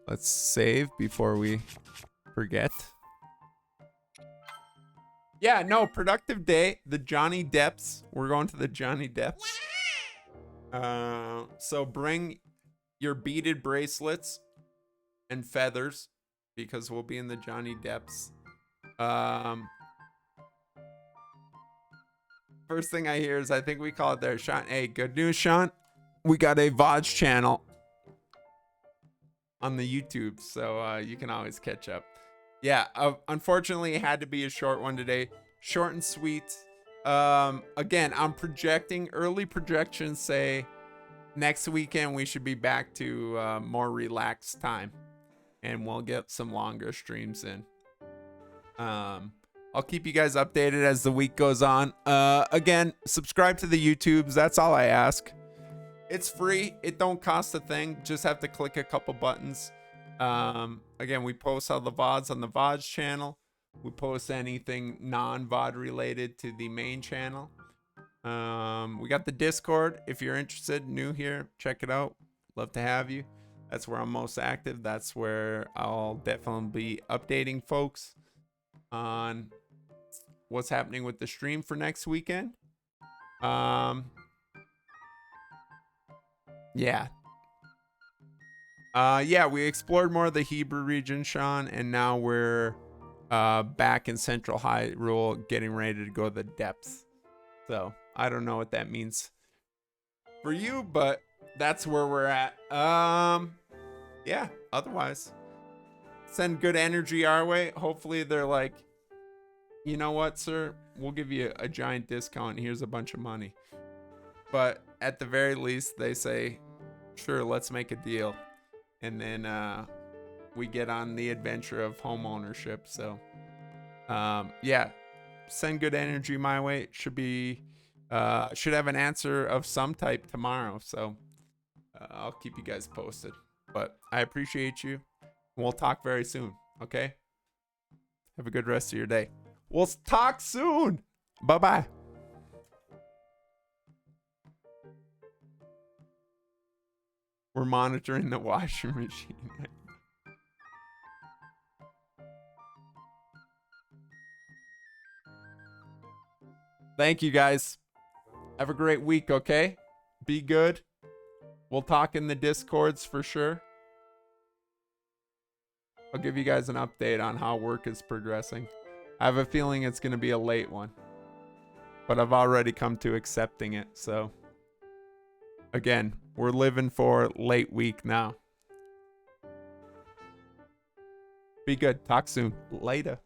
Let's save before we forget. Yeah, no, productive day. The Johnny Depths. We're going to the Johnny Depths. So bring your beaded bracelets and feathers because we'll be in the Johnny Depths. First thing I hear is I think we call it there. Sean, hey, good news, Sean. We got a VOD channel on the YouTube, so you can always catch up. Yeah, unfortunately, it had to be a short one today. Short and sweet. Again, I'm projecting. Early projections say next weekend we should be back to more relaxed time, and we'll get some longer streams in. I'll keep you guys updated as the week goes on. Again, subscribe to the YouTubes. That's all I ask. It's free. It don't cost a thing. Just have to click a couple buttons. Again, we post all the VODs on the VODs channel. We post anything non-VOD related to the main channel. We got the Discord. If you're interested, new here, check it out. Love to have you. That's where I'm most active. That's where I'll definitely be updating folks on what's happening with the stream for next weekend. Yeah. We explored more of the Hebra region, Sean, and now we're back in Central Hyrule, getting ready to go to the depths. So I don't know what that means for you, but that's where we're at. Yeah. Otherwise, send good energy our way. Hopefully they're like, you know what, sir? We'll give you a giant discount. Here's a bunch of money. But at the very least, they say, sure, let's make a deal. And then we get on the adventure of home ownership. So, yeah, send good energy my way. It should be, should have an answer of some type tomorrow. So I'll keep you guys posted. But I appreciate you. We'll talk very soon. Okay? Have a good rest of your day. We'll talk soon. Bye-bye. We're monitoring the washing machine. Thank you, guys. Have a great week, okay? Be good. We'll talk in the Discords for sure. I'll give you guys an update on how work is progressing. I have a feeling it's going to be a late one, but I've already come to accepting it. So again, we're living for late week now. Be good. Talk soon. Later.